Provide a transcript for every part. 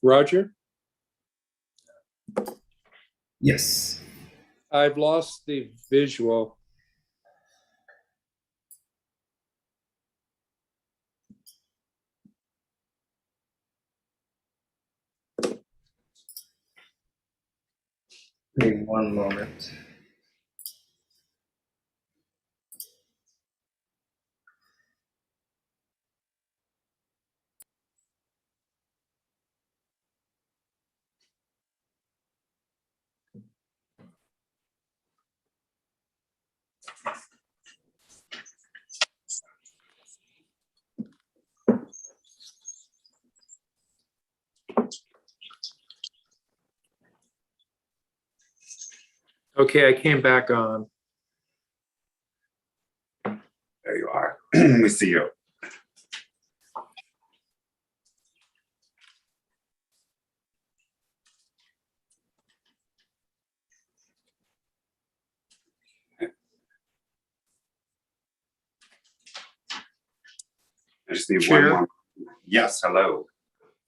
Roger? Yes. I've lost the visual. Give me one moment. Okay, I came back on. There you are. We see you. I just need Chair? one more. Yes, hello.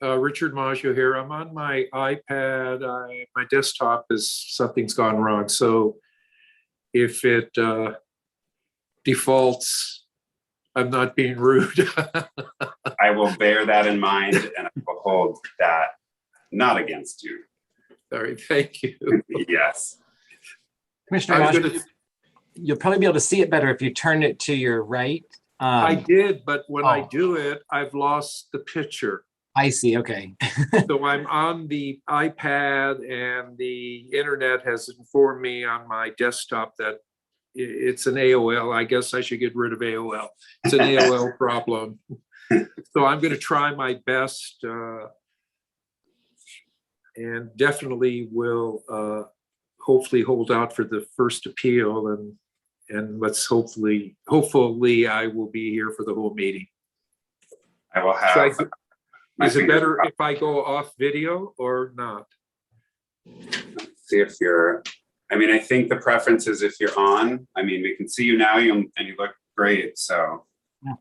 Richard Maggio here. I'm on my iPad. My desktop something's gone wrong. So if it defaults, I'm not being rude. I will bear that in mind and I will hold that not against you. Sorry, thank you. Yes. Commissioner Maggio, you'll probably be able to see it better if you turn it to your right. I did, but when I do it, I've lost the picture. I see, okay. So I'm on the iPad and the internet has informed me on my desktop that it's an AOL. I guess I should get rid of AOL. It's an AOL problem. So I'm going to try my best and definitely will hopefully hold out for the first appeal and let's hopefully I will be here for the whole meeting. I will have. Is it better if I go off video or not? See if you're, I mean, I think the preference is if you're on. I mean, we can see you now and you look great, so. Yeah.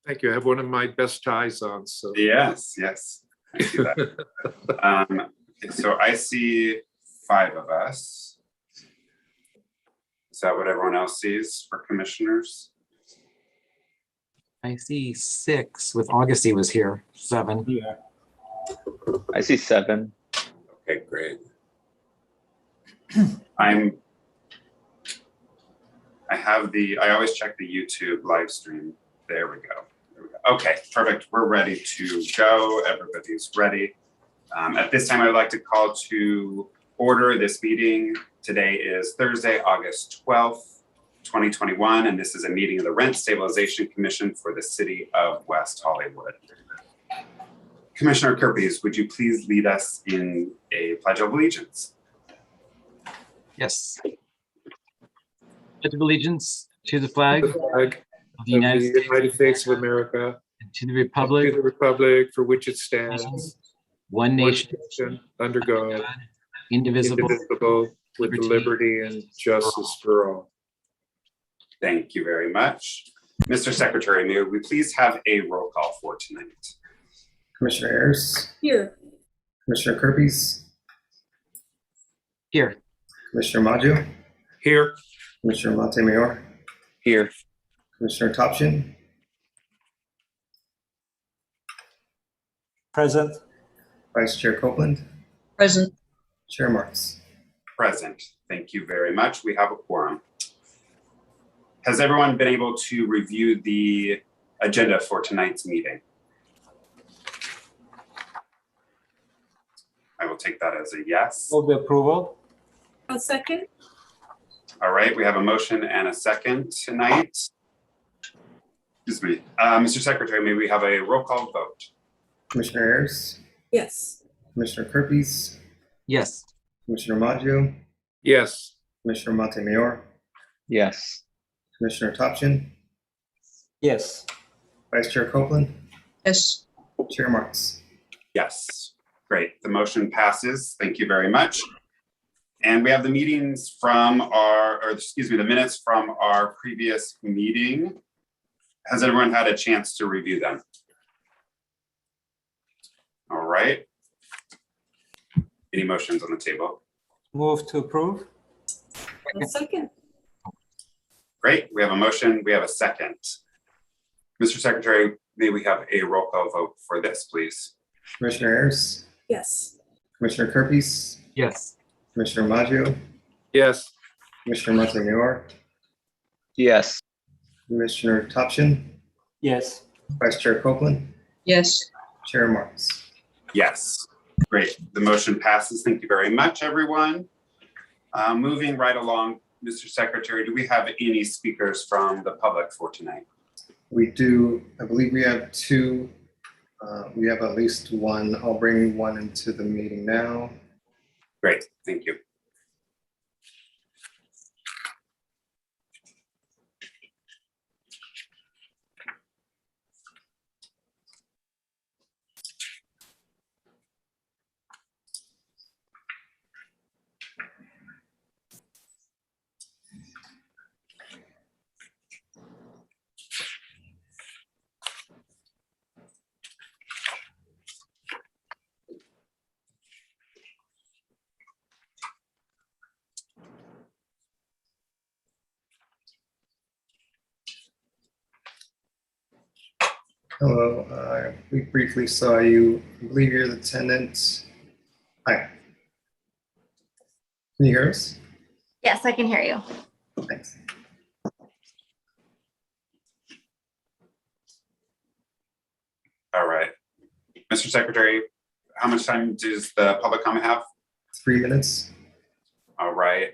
Thank you. I have one of my best ties on, so. Yes, yes, I see that. So I see 5 of us. Is that what everyone else sees for commissioners? I see 6 with Augusty was here, 7. Yeah. I see 7. Okay, great. I always check the YouTube live stream. There we go. Okay, perfect. We're ready to go. Everybody's ready. At this time, I would like to call to order this meeting. Today is Thursday, August 12th, 2021, and this is a meeting of the Rent Stabilization Commission for the City of West Hollywood. Commissioner Kirpies, would you please lead us in a Pledge of Allegiance? Yes. Pledge of allegiance to the flag The flag of the United States of America and to the republic for which it stands, one nation, under God, indivisible, with liberty and justice for all. Thank you very much. Mr. Secretary, may we please have a roll call for tonight? Commissioner Ayers. Here. Commissioner Kirpies. Here. Commissioner Maggio. Here. Commissioner Montemayor. Here. Commissioner Topshin. Present. Vice Chair Copeland. Present. Chair Marks. Present. Thank you very much. We have a quorum. Has everyone been able to review the agenda for tonight's meeting? I will take that as a yes. Move the approval. A second. All right, we have a motion and a second tonight. Excuse me. Mr. Secretary, may we have a roll call vote? Commissioner Ayers. Yes. Commissioner Kirpies. Yes. Commissioner Maggio. Yes. Commissioner Montemayor. Yes. Commissioner Topshin. Yes. Vice Chair Copeland. Yes. Chair Marks. Yes. Great. The motion passes. Thank you very much. And we have the meetings from the minutes from our previous meeting. Has everyone had a chance to review them? All right. Any motions on the table? Move to approve. I'll second. Great, we have a motion, we have a second. Mr. Secretary, may we have a roll call vote for this, please? Commissioner Ayers, Yes. Commissioner Kirkes, Yes. Commissioner Maggio, Yes. Commissioner Montemayor, Yes. Commissioner Topshin, Yes. Vice Chair Copeland, Yes. Chair Marks. Yes, great. The motion passes. Thank you very much, everyone. Moving right along, Mr. Secretary, do we have any speakers from the public for tonight? We do, I believe we have two. We have at least one. I'll bring one into the meeting now. Great, thank you. Hello, we briefly saw you. I believe you're the tenant. Hi. Can you hear us? Yes, I can hear you. Thanks. All right. Mr. Secretary, how much time does the public comment have? 3 minutes. All right.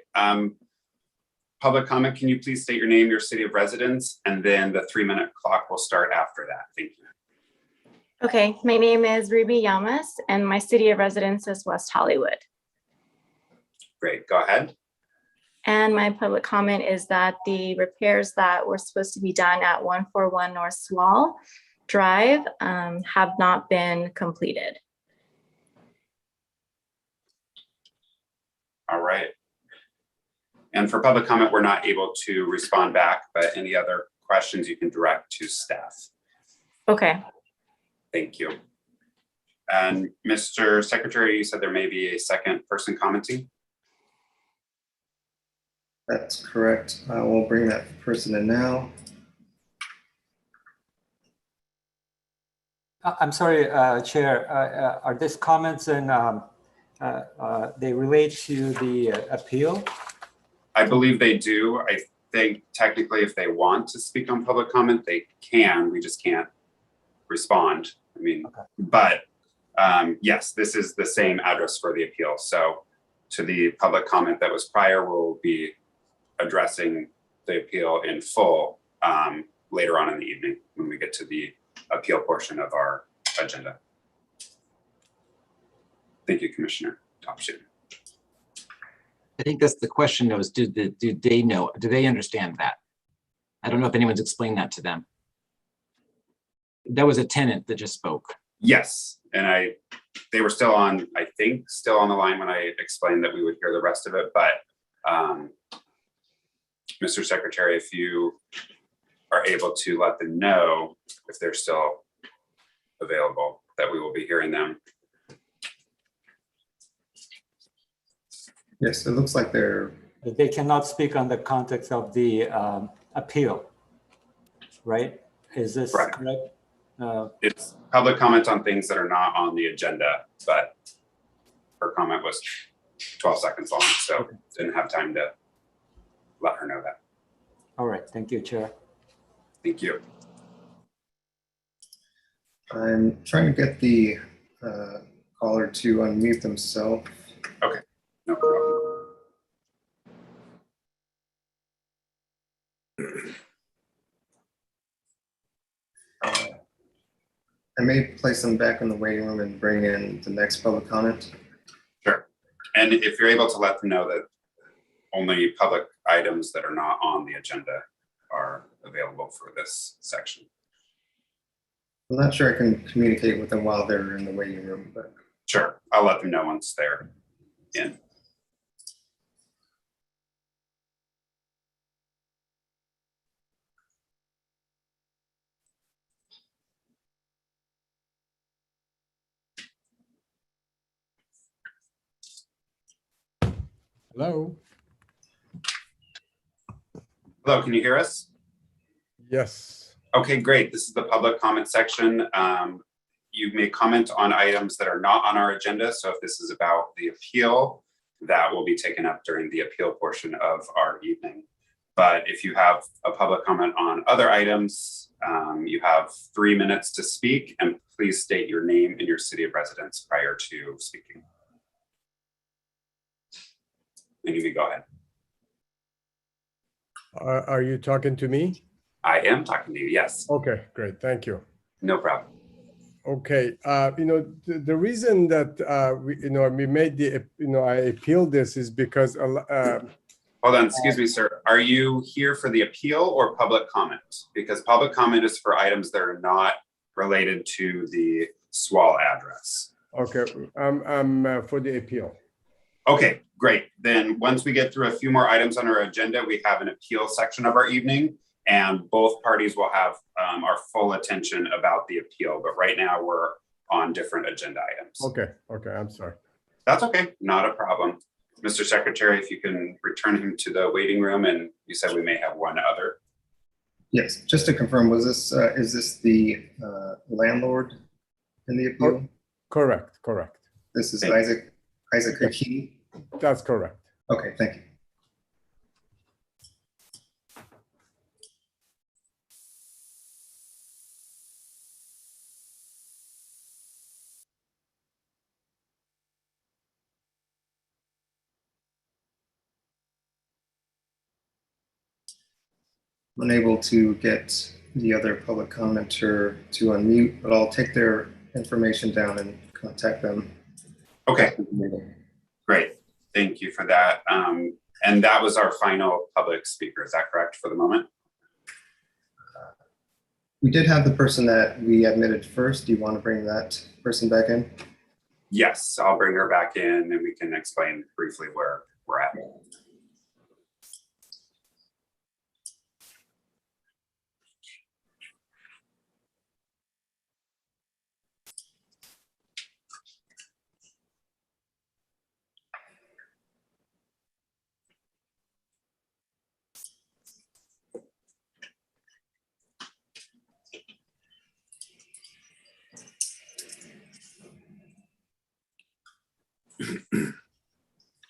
Public comment, can you please state your name, your city of residence, and then the 3-minute clock will start after that. Thank you. Okay, my name is Ruby Yamas and my city of residence is West Hollywood. Great, go ahead. And my public comment is that the repairs that were supposed to be done at 141 North Swall Drive have not been completed. All right. And for public comment, we're not able to respond back, but any other questions you can direct to staff. Okay, Thank you. And Mr. Secretary, you said there may be a second person commenting? That's correct. I will bring that person in now. I'm sorry, Chair, are these comments and they relate to the appeal? I believe they do. I think technically if they want to speak on public comment, they can. We just can't respond. I mean, Okay. but yes, this is the same address for the appeal. So to the public comment that was prior, we'll be addressing the appeal in full later on in the evening when we get to the appeal portion of our agenda. Thank you, Commissioner Topshin. I think that's the question though, is do they know, do they understand that? I don't know if anyone's explained that to them. That was a tenant that just spoke. Yes, and they were still on, I think, still on the line when I explained that we would hear the rest of it, but Mr. Secretary, if you are able to let them know if they're still available, that we will be hearing them. Yes, it looks like they're, They cannot speak on the context of the appeal, right? Is this Correct. correct? It's public comment on things that are not on the agenda, but her comment was 12 seconds long, so didn't have time to let her know that. All right, thank you, Chair. Thank you. I'm trying to get the caller to unmute themselves. No problem. I may place them back in the waiting room and bring in the next public comment. Sure. And if you're able to let them know that only public items that are not on the agenda are available for this section. I'm not sure I can communicate with them while they're in the waiting room, but Sure, I'll let them know once they're in. Hello? Hello, can you hear us? Yes. Okay, great. This is the public comment section. You may comment on items that are not on our agenda. So if this is about the appeal, that will be taken up during the appeal portion of our evening. But if you have a public comment on other items, you have 3 minutes to speak, and please state your name and your city of residence prior to speaking. And you may go ahead. Are you talking to me? I am talking to you, yes. Okay, great. Thank you. No problem. Okay, the reason that we made the I appealed this is because Hold on, excuse me, sir. Are you here for the appeal or public comment? Because public comment is for items that are not related to the SWAL address. okay, I'm for the appeal. Okay, great. Then once we get through a few more items on our agenda, we have an appeal section of our evening, and both parties will have our full attention about the appeal. But right now we're on different agenda items. Okay, I'm sorry. That's okay, not a problem. Mr. Secretary, if you can return him to the waiting room, and you said we may have one other. Yes, just to confirm, was this, is this the landlord in the appeal? Correct. This is Thank you. Isaac Hakimi? That's correct. Okay, thank you. I'm unable to get the other public commenter to unmute, but I'll take their information down and contact them. Okay, great. Thank you for that. And that was our final public speaker. Is that correct for the moment? We did have the person that we admitted first. Do you want to bring that person back in? Yes, I'll bring her back in and we can explain briefly where we're at.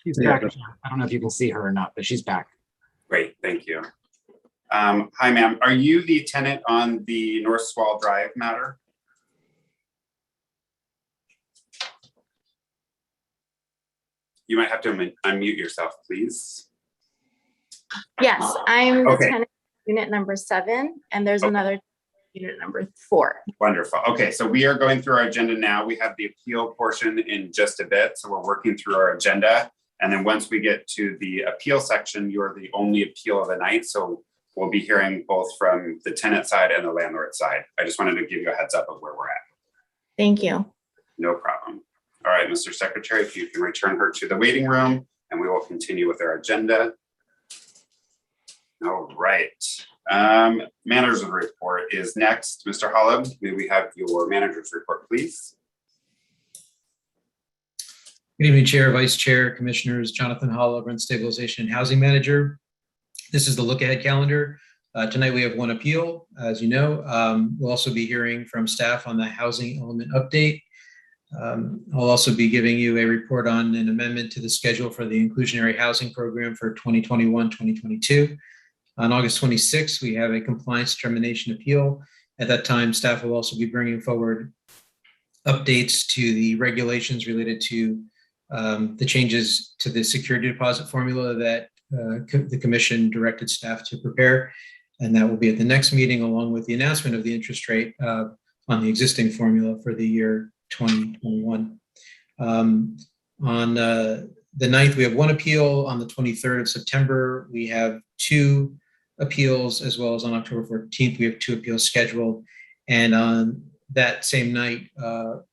She's Yeah, back. I don't know if you can see her or not, but she's back. Great, thank you. Hi, ma'am. Are you the tenant on the North Swall Drive matter? You might have to unmute yourself, please. Yes, I'm the Okay. tenant unit number 7, and there's Okay. another unit number 4. Wonderful. Okay, so we are going through our agenda now. We have the appeal portion in just a bit. So we're working through our agenda. And then once we get to the appeal section, you're the only appeal of the night. So we'll be hearing both from the tenant side and the landlord side. I just wanted to give you a heads up of where we're at. Thank you. No problem. All right, Mr. Secretary, if you can return her to the waiting room and we will continue with our agenda. All right. Manager's report is next. Mr. Holland, may we have your manager's report, please? Good evening, Chair, Vice Chair, Commissioners. Jonathan Holla, Rent Stabilization and Housing Manager. This is the look ahead calendar. Tonight we have one appeal, as you know. We'll also be hearing from staff on the housing element update. I'll also be giving you a report on an amendment to the schedule for the inclusionary housing program for 2021-2022. On August 26th, we have a compliance termination appeal. At that time, staff will also be bringing forward updates to the regulations related to the changes to the security deposit formula that the commission directed staff to prepare. And that will be at the next meeting, along with the announcement of the interest rate on the existing formula for the year 2021. On the 9th, we have one appeal. On the 23rd of September, we have 2 appeals, as well as on October 14th, we have 2 appeals scheduled. And on that same night,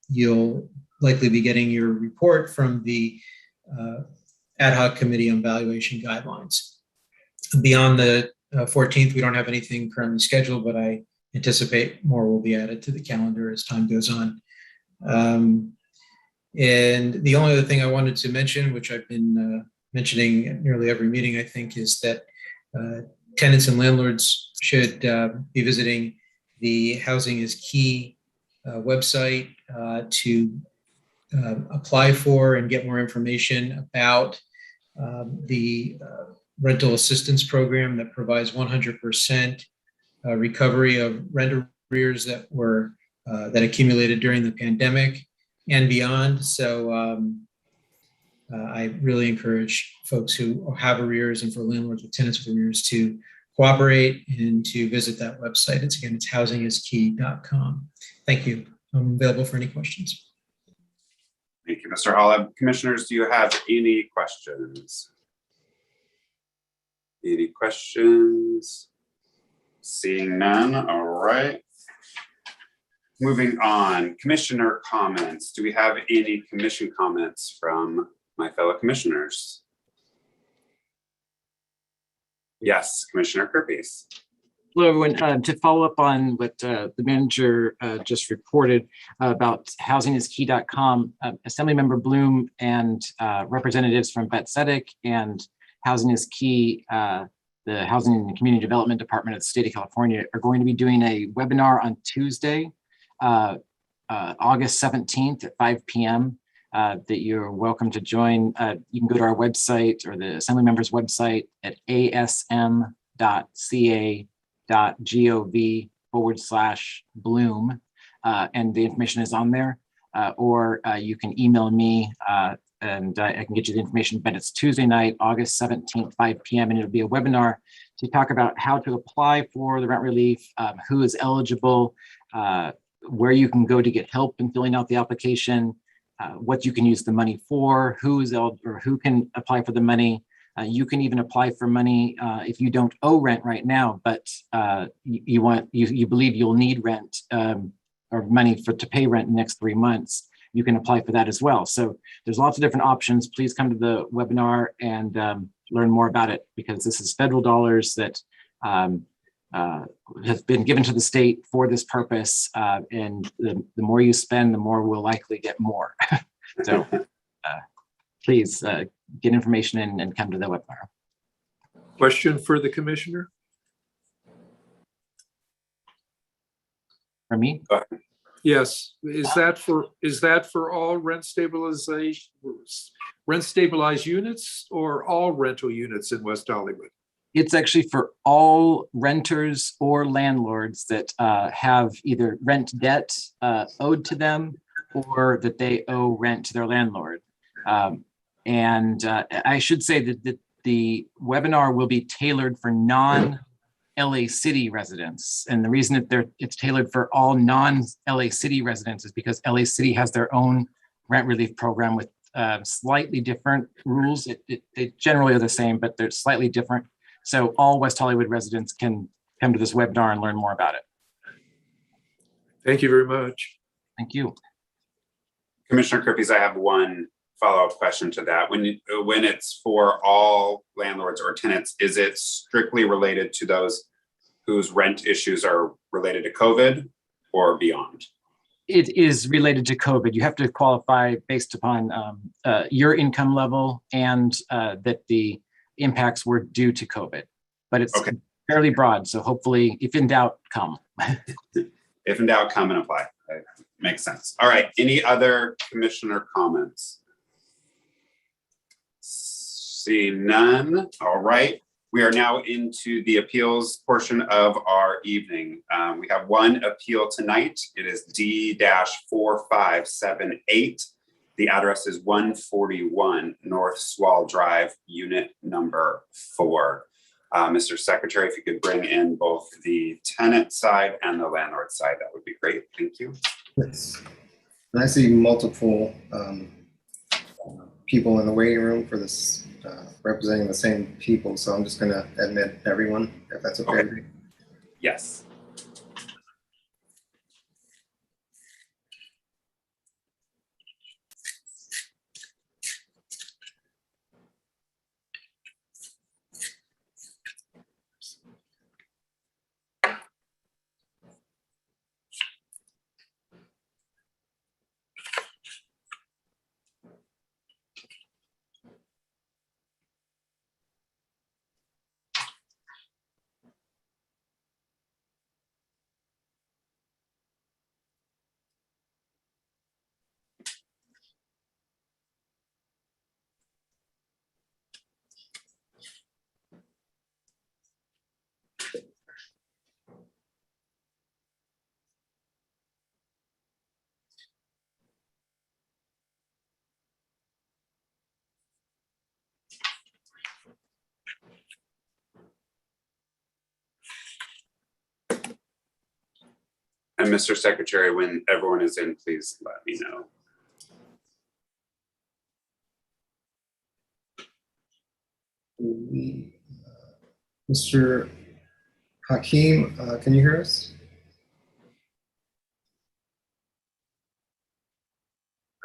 you'll likely be getting your report from the ad hoc committee on valuation guidelines. Beyond the 14th, we don't have anything currently scheduled, but I anticipate more will be added to the calendar as time goes on. And the only other thing I wanted to mention, which I've been mentioning at nearly every meeting, I think, is that tenants and landlords should be visiting the Housing is Key website to apply for and get more information about the rental assistance program that provides 100% recovery of rent arrears that were that accumulated during the pandemic and beyond. So I really encourage folks who have arrears and for landlords with tenants with arrears to cooperate and to visit that website. It's housingiskey.com. Thank you. I'm available for any questions. Thank you, Mr. Holla. Commissioners, do you have any questions? Any questions? Seeing none, all right. Moving on, commissioner comments. Do we have any commission comments from my fellow commissioners? Yes, Commissioner Kirpies. Hello, everyone. To follow up on what the manager just reported about housingiskey.com, Assemblymember Bloom and representatives from BETCEDIC and Housing is Key, the Housing and Community Development Department of the State of California, are going to be doing a webinar on Tuesday, August 17th at 5 p.m. That you're welcome to join. You can go to our website or the Assembly members website at asm.ca.gov/Bloom, and the information is on there. Or you can email me and I can get you the information, but it's Tuesday night, August 17th, 5 p.m. and it'll be a webinar to talk about how to apply for the rent relief, who is eligible, where you can go to get help in filling out the application, what you can use the money for, who is eligible or who can apply for the money. You can even apply for money if you don't owe rent right now, but you believe you'll need rent or money to pay rent in the next 3 months. You can apply for that as well. So there's lots of different options. Please come to the webinar and learn more about it, because this is federal dollars that has been given to the state for this purpose. And the more you spend, the more we'll likely get more. So please get information in and come to the webinar. Question for the commissioner? For me? Yes. Is that for all rent stabilized units or all rental units in West Hollywood? It's actually for all renters or landlords that have either rent debt owed to them or that they owe rent to their landlord. And I should say that the webinar will be tailored for non-LA City residents. And the reason that it's tailored for all non-LA City residents is because LA City has their own rent relief program with slightly different rules. They generally are the same, but they're slightly different. So all West Hollywood residents can come to this webinar and learn more about it. Thank you very much. Thank you. Commissioner Kirpies, I have one follow-up question to that. When it's for all landlords or tenants, is it strictly related to those whose rent issues are related to COVID or beyond? It is related to COVID. You have to qualify based upon your income level and that the impacts were due to COVID, but it's okay. Fairly broad. So hopefully, if in doubt, come. If in doubt, come and apply. That makes sense. All right. Any other commissioner comments? See none. All right. We are now into the appeals portion of our evening. We have one appeal tonight. It is D-4578. The address is 141 North Swall Drive, unit number 4. Mr. Secretary, if you could bring in both the tenant side and the landlord side, that would be great. Thank you. Yes. And I see multiple people in the waiting room for this, representing the same people. So I'm just going to admit everyone, if that's okay. Okay. Yes. And Mr. Secretary, when everyone is in, please let me know. Mr. Hakeem, can you hear us?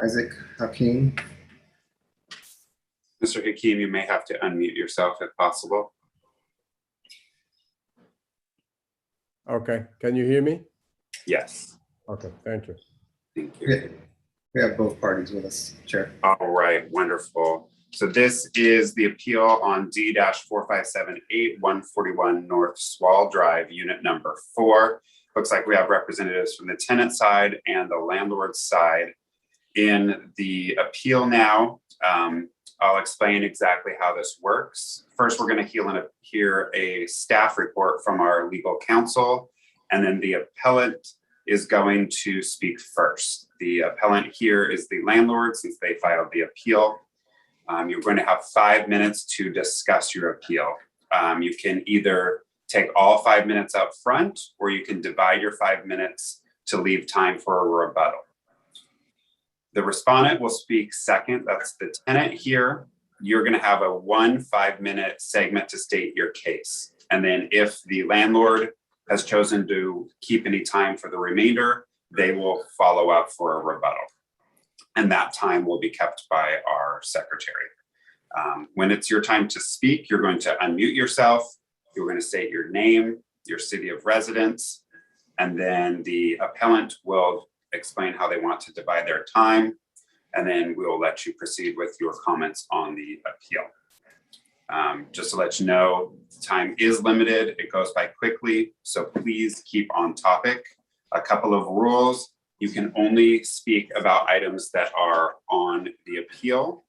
Isaac Hakeem? Mr. Hakeem, you may have to unmute yourself if possible. Okay, can you hear me? Yes. Okay, thank you. Thank you. Yeah, we have both parties with us, Chair. All right, wonderful. So this is the appeal on D-4578 141 North Swall Drive, unit number 4. Looks like we have representatives from the tenant side and the landlord side in the appeal now. I'll explain exactly how this works. First, we're going to hear a staff report from our legal counsel, and then the appellant is going to speak first. The appellant here is the landlord since they filed the appeal. You're going to have 5 minutes to discuss your appeal. You can either take all 5 minutes up front, or you can divide your 5 minutes to leave time for a rebuttal. The respondent will speak second. That's the tenant here. You're going to have a 5-minute segment to state your case. And then if the landlord has chosen to keep any time for the remainder, they will follow up for a rebuttal. And that time will be kept by our secretary. When it's your time to speak, you're going to unmute yourself. You're going to state your name, your city of residence, and then the appellant will explain how they want to divide their time, and then we will let you proceed with your comments on the appeal. Just to let you know, time is limited. It goes by quickly, so please keep on topic. A couple of rules. You can only speak about items that are on the appeal,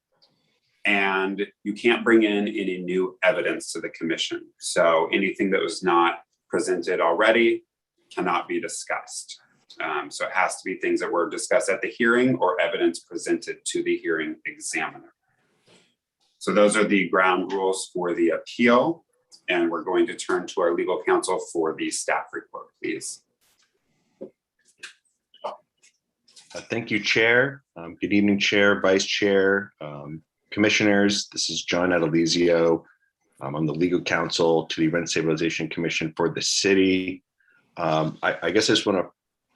and you can't bring in any new evidence to the commission. So anything that was not presented already cannot be discussed. So it has to be things that were discussed at the hearing or evidence presented to the hearing examiner. So those are the ground rules for the appeal. And we're going to turn to our legal counsel for the staff report, please. Thank you, Chair. Good evening, Chair, Vice Chair, Commissioners. This is John Adelizio. I'm the legal counsel to the Rent Stabilization Commission for the city. I guess I just want to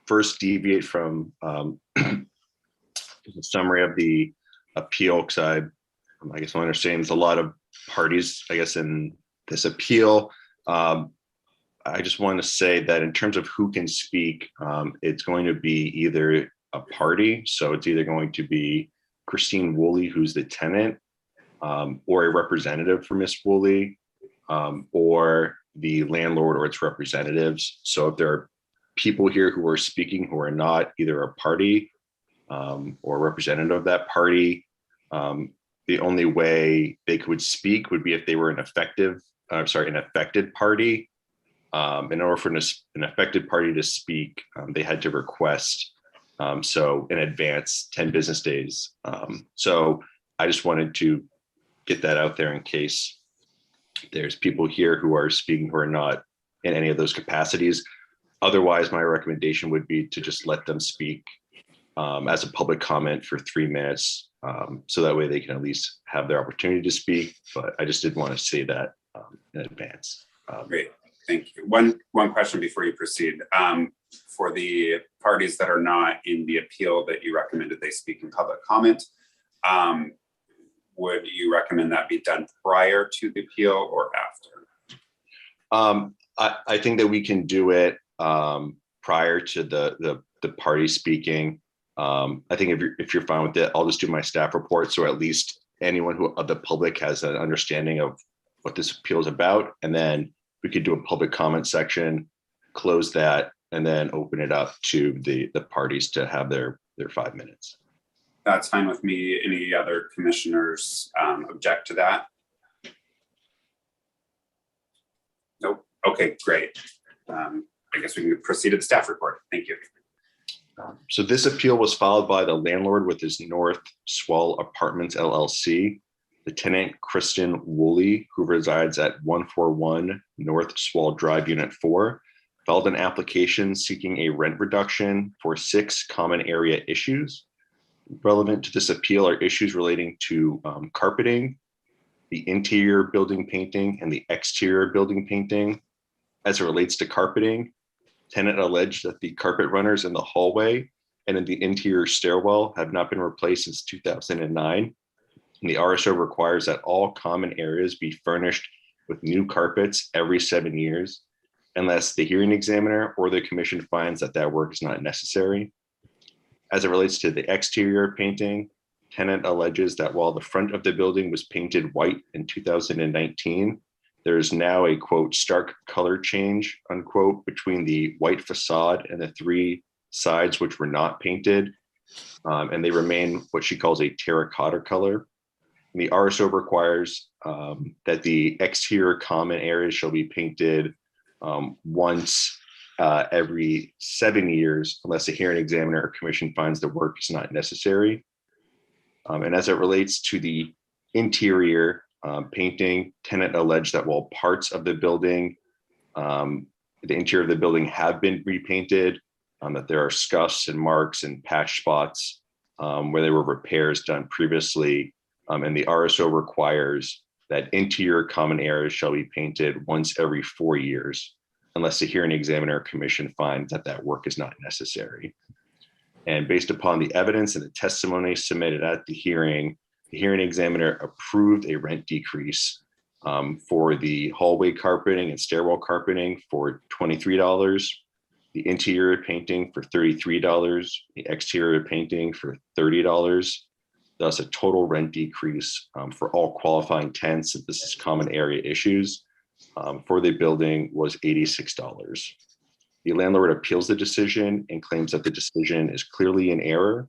first deviate from the summary of the appeal, because I guess my understanding is a lot of parties, I guess, in this appeal. I just want to say that in terms of who can speak, it's going to be either a party, so it's either going to be Christine Woolley, who's the tenant, or a representative for Miss Woolley, or the landlord or its representatives. So if there are people here who are speaking who are not either a party or a representative of that party, the only way they could speak would be if they were an affected party. In order for an affected party to speak, they had to request so in advance 10 business days. So I just wanted to get that out there in case there's people here who are speaking who are not in any of those capacities. Otherwise, my recommendation would be to just let them speak as a public comment for 3 minutes. So that way they can at least have their opportunity to speak. But I just did want to say that in advance. Great, thank you. One question before you proceed. For the parties that are not in the appeal that you recommended they speak in public comment, would you recommend that be done prior to the appeal or after? I think that we can do it prior to the party speaking. I think if you're fine with it, I'll just do my staff report, so at least anyone who of the public has an understanding of what this appeal is about, and then we could do a public comment section, close that, and then open it up to the parties to have their 5 minutes. That's fine with me. Any other commissioners object to that? Nope. Okay, great. I guess we can proceed to the staff report. Thank you. So this appeal was filed by the landlord with his North Swall Apartments LLC, the tenant Kristen Woolley, who resides at 141 North Swall Drive, Unit 4, filed an application seeking a rent reduction for 6 common area issues. Relevant to this appeal are issues relating to carpeting, the interior building painting, and the exterior building painting. As it relates to carpeting, tenant alleged that the carpet runners in the hallway and in the interior stairwell have not been replaced since 2009. And the RSO requires that all common areas be furnished with new carpets every 7 years, unless the hearing examiner or the commission finds that that work is not necessary. As it relates to the exterior painting, tenant alleges that while the front of the building was painted white in 2019, there is now a quote stark color change unquote between the white facade and the 3 sides which were not painted, and they remain what she calls a terracotta color. And the RSO requires that the exterior common areas shall be painted once every 7 years, unless a hearing examiner or commission finds the work is not necessary. And as it relates to the interior painting, tenant alleged that while parts of the building, the interior of the building have been repainted, that there are scuffs and marks and patch spots where there were repairs done previously. And the RSO requires that interior common areas shall be painted once every 4 years, unless the hearing examiner or commission finds that that work is not necessary. And based upon the evidence and the testimony submitted at the hearing examiner approved a rent decrease for the hallway carpeting and stairwell carpeting for $23, the interior painting for $33, the exterior painting for $30. Thus, a total rent decrease for all qualifying tenants, if this is common area issues, for the building was $86. The landlord appeals the decision and claims that the decision is clearly in error,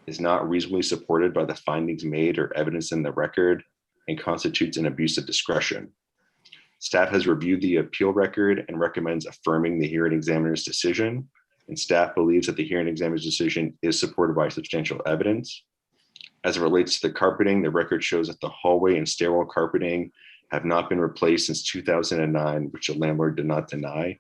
is not reasonably supported by the findings made or evidence in the record, and constitutes an abuse of discretion. Staff has reviewed the appeal record and recommends affirming the hearing examiner's decision, and staff believes that the hearing examiner's decision is supported by substantial evidence. As it relates to the carpeting, the record shows that the hallway and stairwell carpeting have not been replaced since 2009, which the landlord did not deny.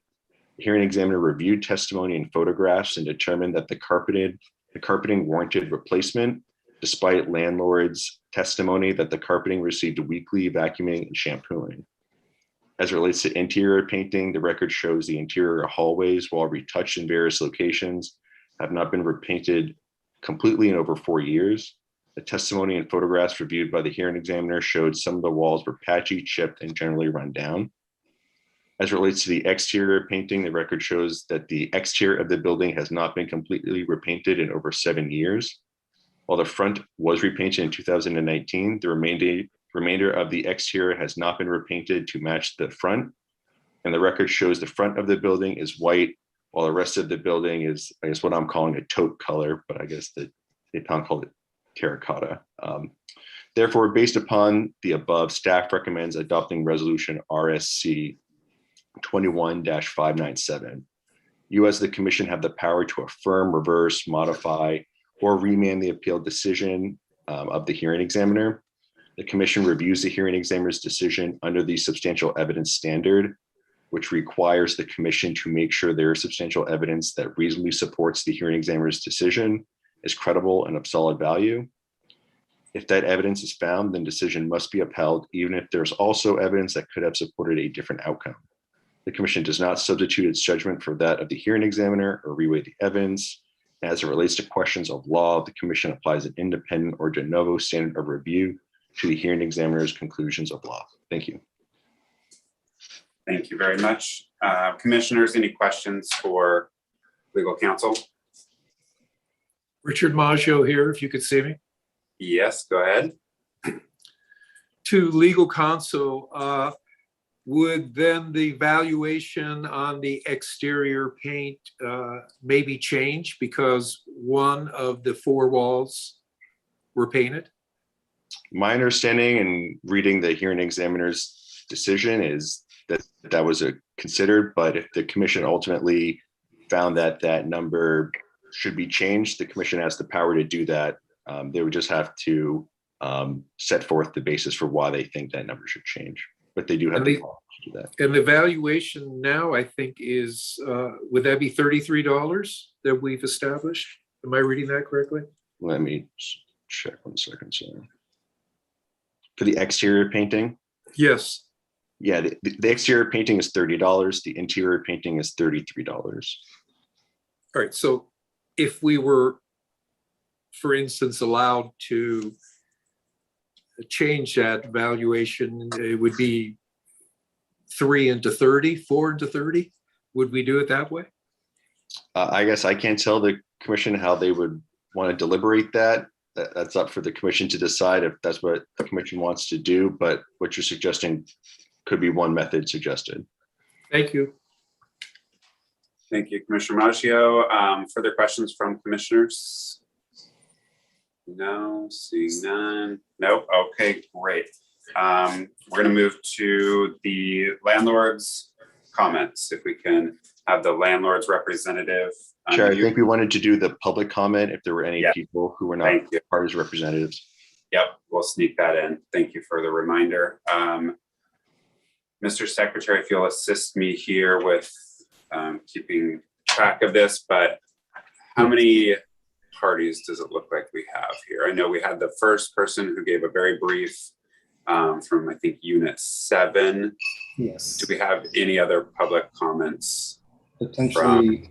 The hearing examiner reviewed testimony and photographs and determined that the carpeting warranted replacement, despite landlord's testimony that the carpeting received weekly vacuuming and shampooing. As it relates to interior painting, the record shows the interior hallways, while retouched in various locations, have not been repainted completely in over 4 years. The testimony and photographs reviewed by the hearing examiner showed some of the walls were patchy, chipped, and generally run down. As it relates to the exterior painting, the record shows that the exterior of the building has not been completely repainted in over 7 years. While the front was repainted in 2019, the remainder of the exterior has not been repainted to match the front. And the record shows the front of the building is white, while the rest of the building is, I guess, what I'm calling a taupe color, but I guess they can't call it terracotta. Therefore, based upon the above, staff recommends adopting resolution RSC 21-597. You as the commission have the power to affirm, reverse, modify, or remand the appeal decision of the hearing examiner. The commission reviews the hearing examiner's decision under the substantial evidence standard, which requires the commission to make sure there is substantial evidence that reasonably supports the hearing examiner's decision, is credible and of solid value. If that evidence is found, then decision must be upheld, even if there's also evidence that could have supported a different outcome. The commission does not substitute its judgment for that of the hearing examiner or reweigh the evidence. As it relates to questions of law, the commission applies an independent or de novo standard of review to the hearing examiner's conclusions of law. Thank you. Thank you very much. Commissioners, any questions for legal counsel? Richard Maggio here, if you could see me. Yes, go ahead. To legal counsel, would then the valuation on the exterior paint maybe change because one of the 4 walls were painted? My understanding and reading the hearing examiner's decision is that that was considered, but if the commission ultimately found that that number should be changed, the commission has the power to do that. They would just have to set forth the basis for why they think that number should change. but they do have And the the- power to do that. And the valuation now, I think, is, would that be $33 that we've established? Am I reading that correctly? Let me check 1 second. Sorry. For the exterior painting, Yes. yeah, the exterior painting is $30. The interior painting is $33. All right, so if we were, for instance, allowed to change that valuation, it would be 3 into 30, 4 into 30? Would we do it that way? I guess I can't tell the commission how they would want to deliberate that. That's up for the commission to decide if that's what the commission wants to do, but what you're suggesting could be one method suggested. Thank you. Thank you, Commissioner Maggio. Further questions from commissioners? No, seeing none. Nope. Okay, great. We're going to move to the landlord's comments. If we can have the landlord's representative. Chair, I unmute. think we wanted to do the public comment if there were any Yeah. people who were not Thank you. parties representatives. Yep, we'll sneak that in. Thank you for the reminder. Mr. Secretary, if you'll assist me here with keeping track of this, but how many parties does it look like we have here? I know we had the first person who gave a very brief from, I think, Unit 7. Yes. Do we have any other public comments? Potentially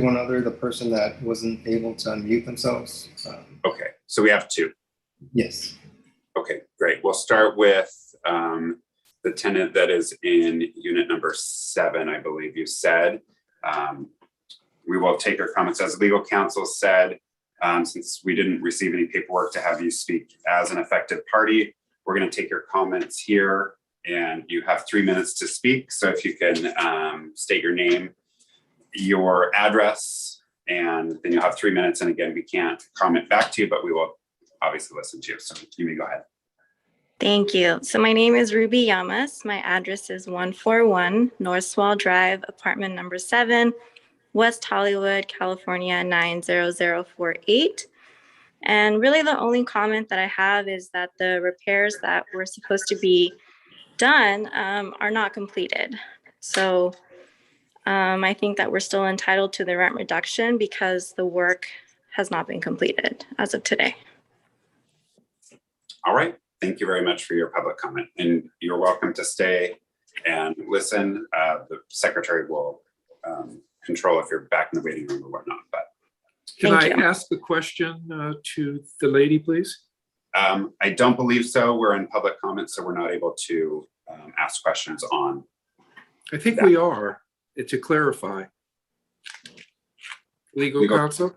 one other, the person that wasn't able to unmute themselves. Okay, so we have 2. Yes. Okay, great. We'll start with the tenant that is in unit number 7, I believe you said. We will take your comments as legal counsel said. Since we didn't receive any paperwork to have you speak as an affected party, we're going to take your comments here, and you have 3 minutes to speak. So if you can state your name, your address, and then you'll have 3 minutes. And again, we can't comment back to you, but we will obviously listen to you. So you may go ahead. Thank you. So my name is Ruby Yamas. My address is 141 North Swall Drive, apartment number 7, West Hollywood, California, 90048. And really the only comment that I have is that the repairs that were supposed to be done are not completed. So I think that we're still entitled to the rent reduction because the work has not been completed as of today. All right. Thank you very much for your public comment, and you're welcome to stay and listen. The secretary will control if you're back in the waiting room or whatnot. But Can Thank I you. ask the question to the lady, please? I don't believe so. We're in public comment, so we're not able to ask questions on. I think we are, to clarify. Legal counsel?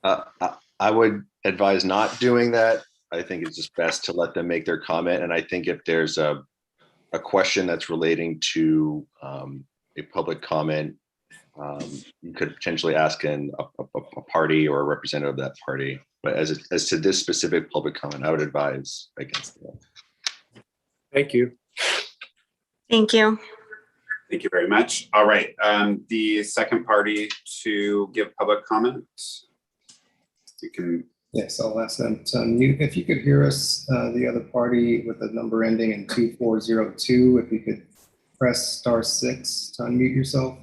I would advise not doing that. I think it's just best to let them make their comment. And I think if there's a question that's relating to a public comment, you could potentially ask a party or a representative of that party. But as to this specific public comment, I would advise against that. Thank you. Thank you. Thank you very much. All right. The second party to give public comment. You can. Yes, I'll ask them to unmute. If you could hear us, the other party with the number ending in 2402, if you could press *6 to unmute yourself.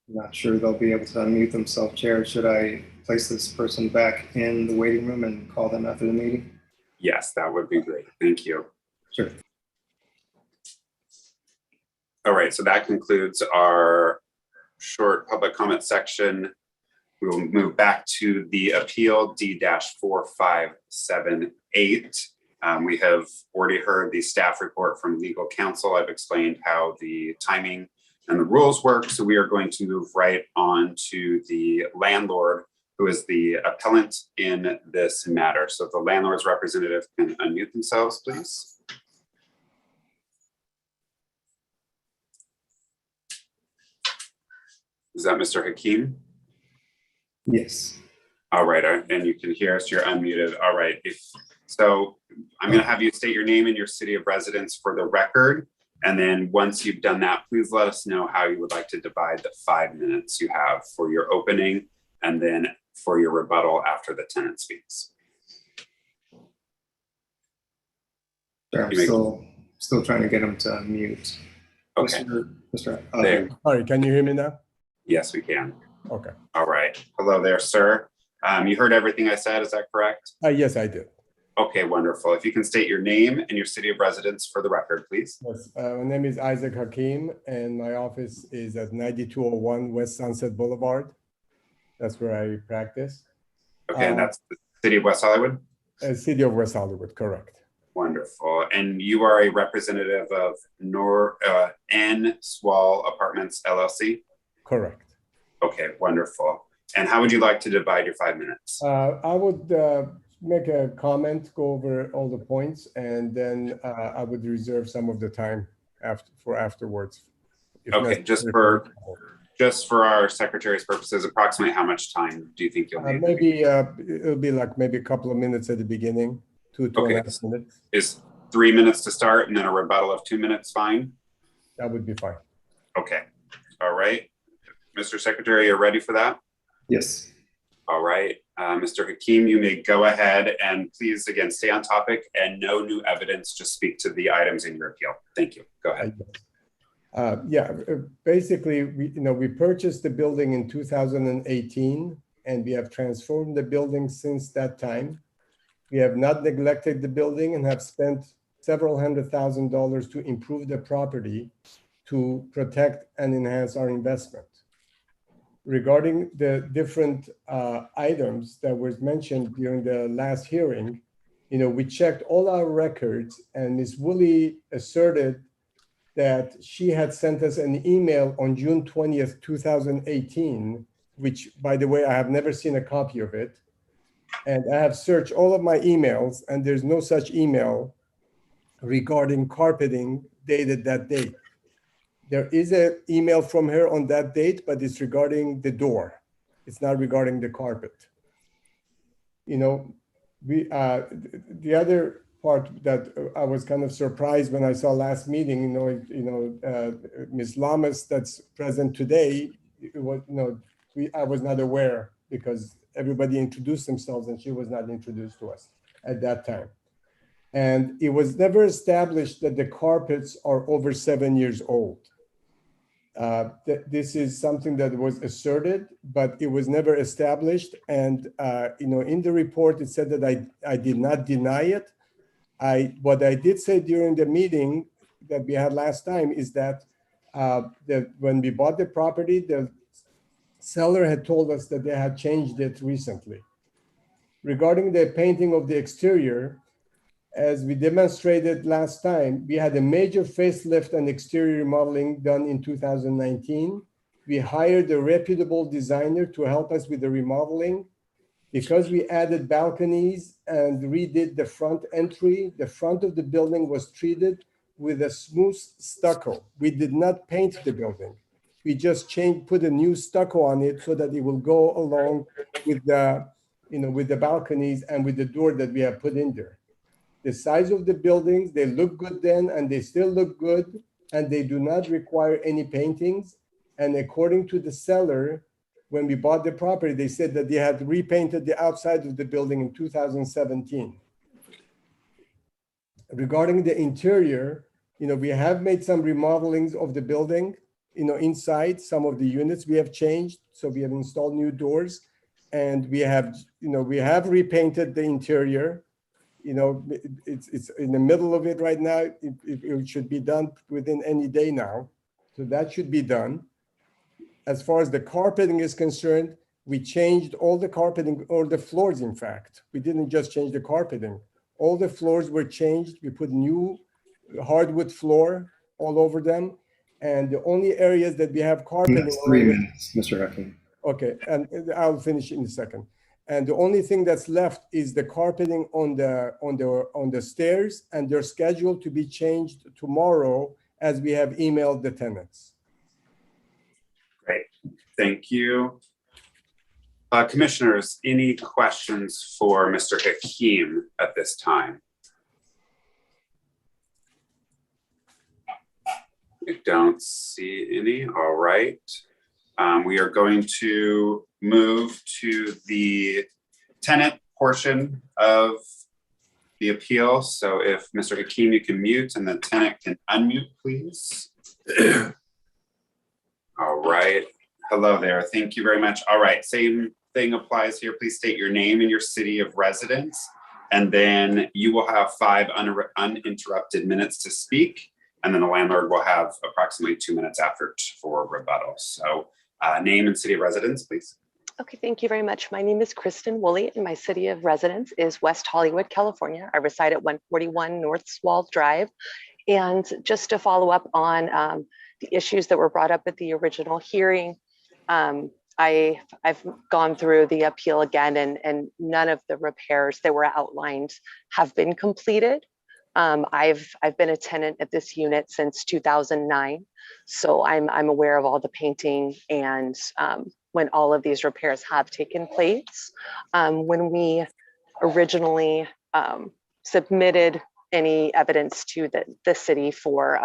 I'm not sure they'll be able to unmute themselves, Chair. Should I place this person back in the waiting room and call them after the meeting? Yes, that would be great. Thank you. Sure. All right, so that concludes our short public comment section. We will move back to the appeal D-4578. We have already heard the staff report from legal counsel. I've explained how the timing and the rules work. So we are going to move right on to the landlord, who is the appellant in this matter. So if the landlord's representative can unmute themselves, please. Is that Mr. Hakeem? Yes. All right, and you can hear us, you're unmuted. All right, so I'm gonna have you state your name and your city of residence for the record. And then once you've done that, please let us know how you would like to divide the 5 minutes you have for your opening and then for your rebuttal after the tenant speaks. Sure, I'm still trying to get him to mute. Okay. Mr. There. Sorry, can you hear me now? Yes, we can. Okay. All right. Hello there, sir. You heard everything I said, is that correct? Yes, I did. Okay, wonderful. If you can state your name and your city of residence for the record, please. Yes, my name is Isaac Hakim, and my office is at 9201 West Sunset Boulevard. That's where I practice. Okay, and that's the city of West Hollywood? City of West Hollywood, correct. Wonderful. And you are a representative of N Swall Apartments LLC? Correct. Okay, wonderful. And how would you like to divide your 5 minutes? I would make a comment, go over all the points, and then I would reserve some of the time afterwards. Okay, just for our secretary's purposes, approximately how much time do you think you'll need? Maybe it'll be like maybe a couple of minutes at the beginning, two and a half minutes. Is 3 minutes to start and then a rebuttal of 2 minutes fine? That would be fine. Okay, all right. Mr. Secretary, you're ready for that? Yes. All right, Mr. Hakim, you may go ahead and please, again, stay on topic and no new evidence, just speak to the items in your appeal. Thank you. Go ahead. Basically, we purchased the building in 2018, and we have transformed the building since that time. We have not neglected the building and have spent several $100,000s to improve the property to protect and enhance our investment. Regarding the different items that was mentioned during the last hearing, we checked all our records, and Ms. Woolley asserted that she had sent us an email on June 20th, 2018, which, by the way, I have never seen a copy of it. And I have searched all of my emails, and there's no such email regarding carpeting dated that date. There is an email from her on that date, but it's regarding the door. It's not regarding the carpet. The other part that I was kind of surprised when I saw last meeting, Ms. Lamas that's present today, I was not aware because everybody introduced themselves and she was not introduced to us at that time. And it was never established that the carpets are over 7 years old. This is something that was asserted, but it was never established. And in the report, it said that I did not deny it. What I did say during the meeting that we had last time is that when we bought the property, the seller had told us that they had changed it recently. Regarding the painting of the exterior, as we demonstrated last time, we had a major facelift and exterior remodeling done in 2019. We hired a reputable designer to help us with the remodeling. Because we added balconies and redid the front entry, the front of the building was treated with a smooth stucco. We did not paint the building. We just put a new stucco on it so that it will go along with the balconies and with the door that we have put in there. The size of the buildings, they look good then and they still look good, and they do not require any paintings. And according to the seller, when we bought the property, they said that they had repainted the outside of the building in 2017. Regarding the interior, we have made some remodelings of the building, inside some of the units we have changed. So we have installed new doors, and we have repainted the interior. It's in the middle of it right now. It should be done within any day now. So that should be done. As far as the carpeting is concerned, we changed all the carpeting, or the floors, in fact. We didn't just change the carpeting. All the floors were changed. We put new hardwood floor all over them. And the only areas that we have carpeting— That's 3 minutes, Mr. Hakim. Okay, and I'll finish in a second. And the only thing that's left is the carpeting on the stairs, and they're scheduled to be changed tomorrow as we have emailed the tenants. Great, thank you. Commissioners, any questions for Mr. Hakim at this time? I don't see any. All right. We are going to move to the tenant portion of the appeal. So if Mr. Hakeem, you can mute and the tenant can unmute, please. All right. Hello there. Thank you very much. All right. Same thing applies here. Please state your name and your city of residence. And then you will have 5 uninterrupted minutes to speak. And then the landlord will have approximately 2 minutes after for rebuttal. So name and city of residence, please. Okay, thank you very much. My name is Kristen Woolley and my city of residence is West Hollywood, California. I reside at 141 North Swall Drive. And just to follow up on the issues that were brought up at the original hearing, I've gone through the appeal again, and none of the repairs that were outlined have been completed. I've been a tenant at this unit since 2009, so I'm aware of all the painting and when all of these repairs have taken place. When we originally submitted any evidence to the city for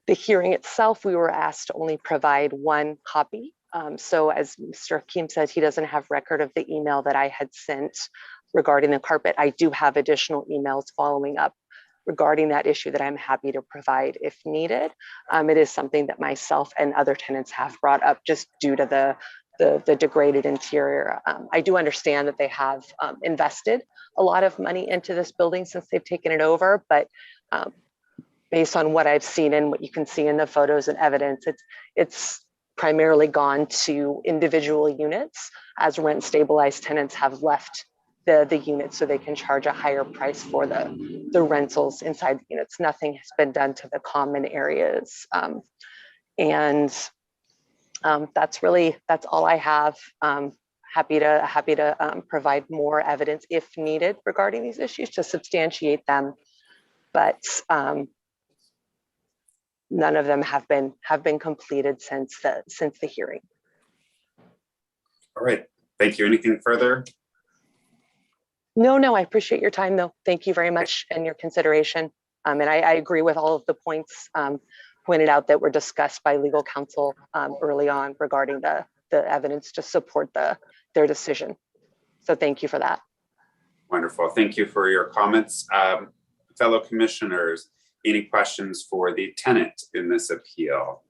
the hearing itself, we were asked to only provide 1 copy. So as Mr. Hakeem said, he doesn't have record of the email that I had sent regarding the carpet. I do have additional emails following up regarding that issue that I'm happy to provide if needed. It is something that myself and other tenants have brought up just due to the degraded interior. I do understand that they have invested a lot of money into this building since they've taken it over, but based on what I've seen and what you can see in the photos and evidence, it's primarily gone to individual units as rent stabilized tenants have left the units so they can charge a higher price for the rentals inside the units. Nothing has been done to the common areas. That's all I have. Happy to provide more evidence if needed regarding these issues to substantiate them, but none of them have been completed since the hearing. All right. Thank you. Anything further? No, I appreciate your time though. Thank you very much and your consideration. And I agree with all of the points pointed out that were discussed by legal counsel early on regarding the evidence to support their decision. So thank you for that. Wonderful. Thank you for your comments. Fellow commissioners, any questions for the tenant in this appeal?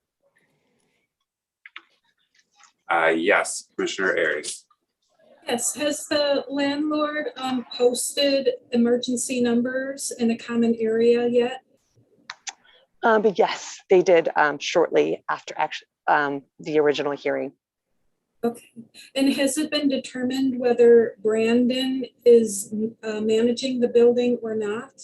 Yes, Commissioner Aries. Yes, has the landlord posted emergency numbers in a common area yet? Yes, they did shortly after the original hearing. Okay, and has it been determined whether Brandon is managing the building or not?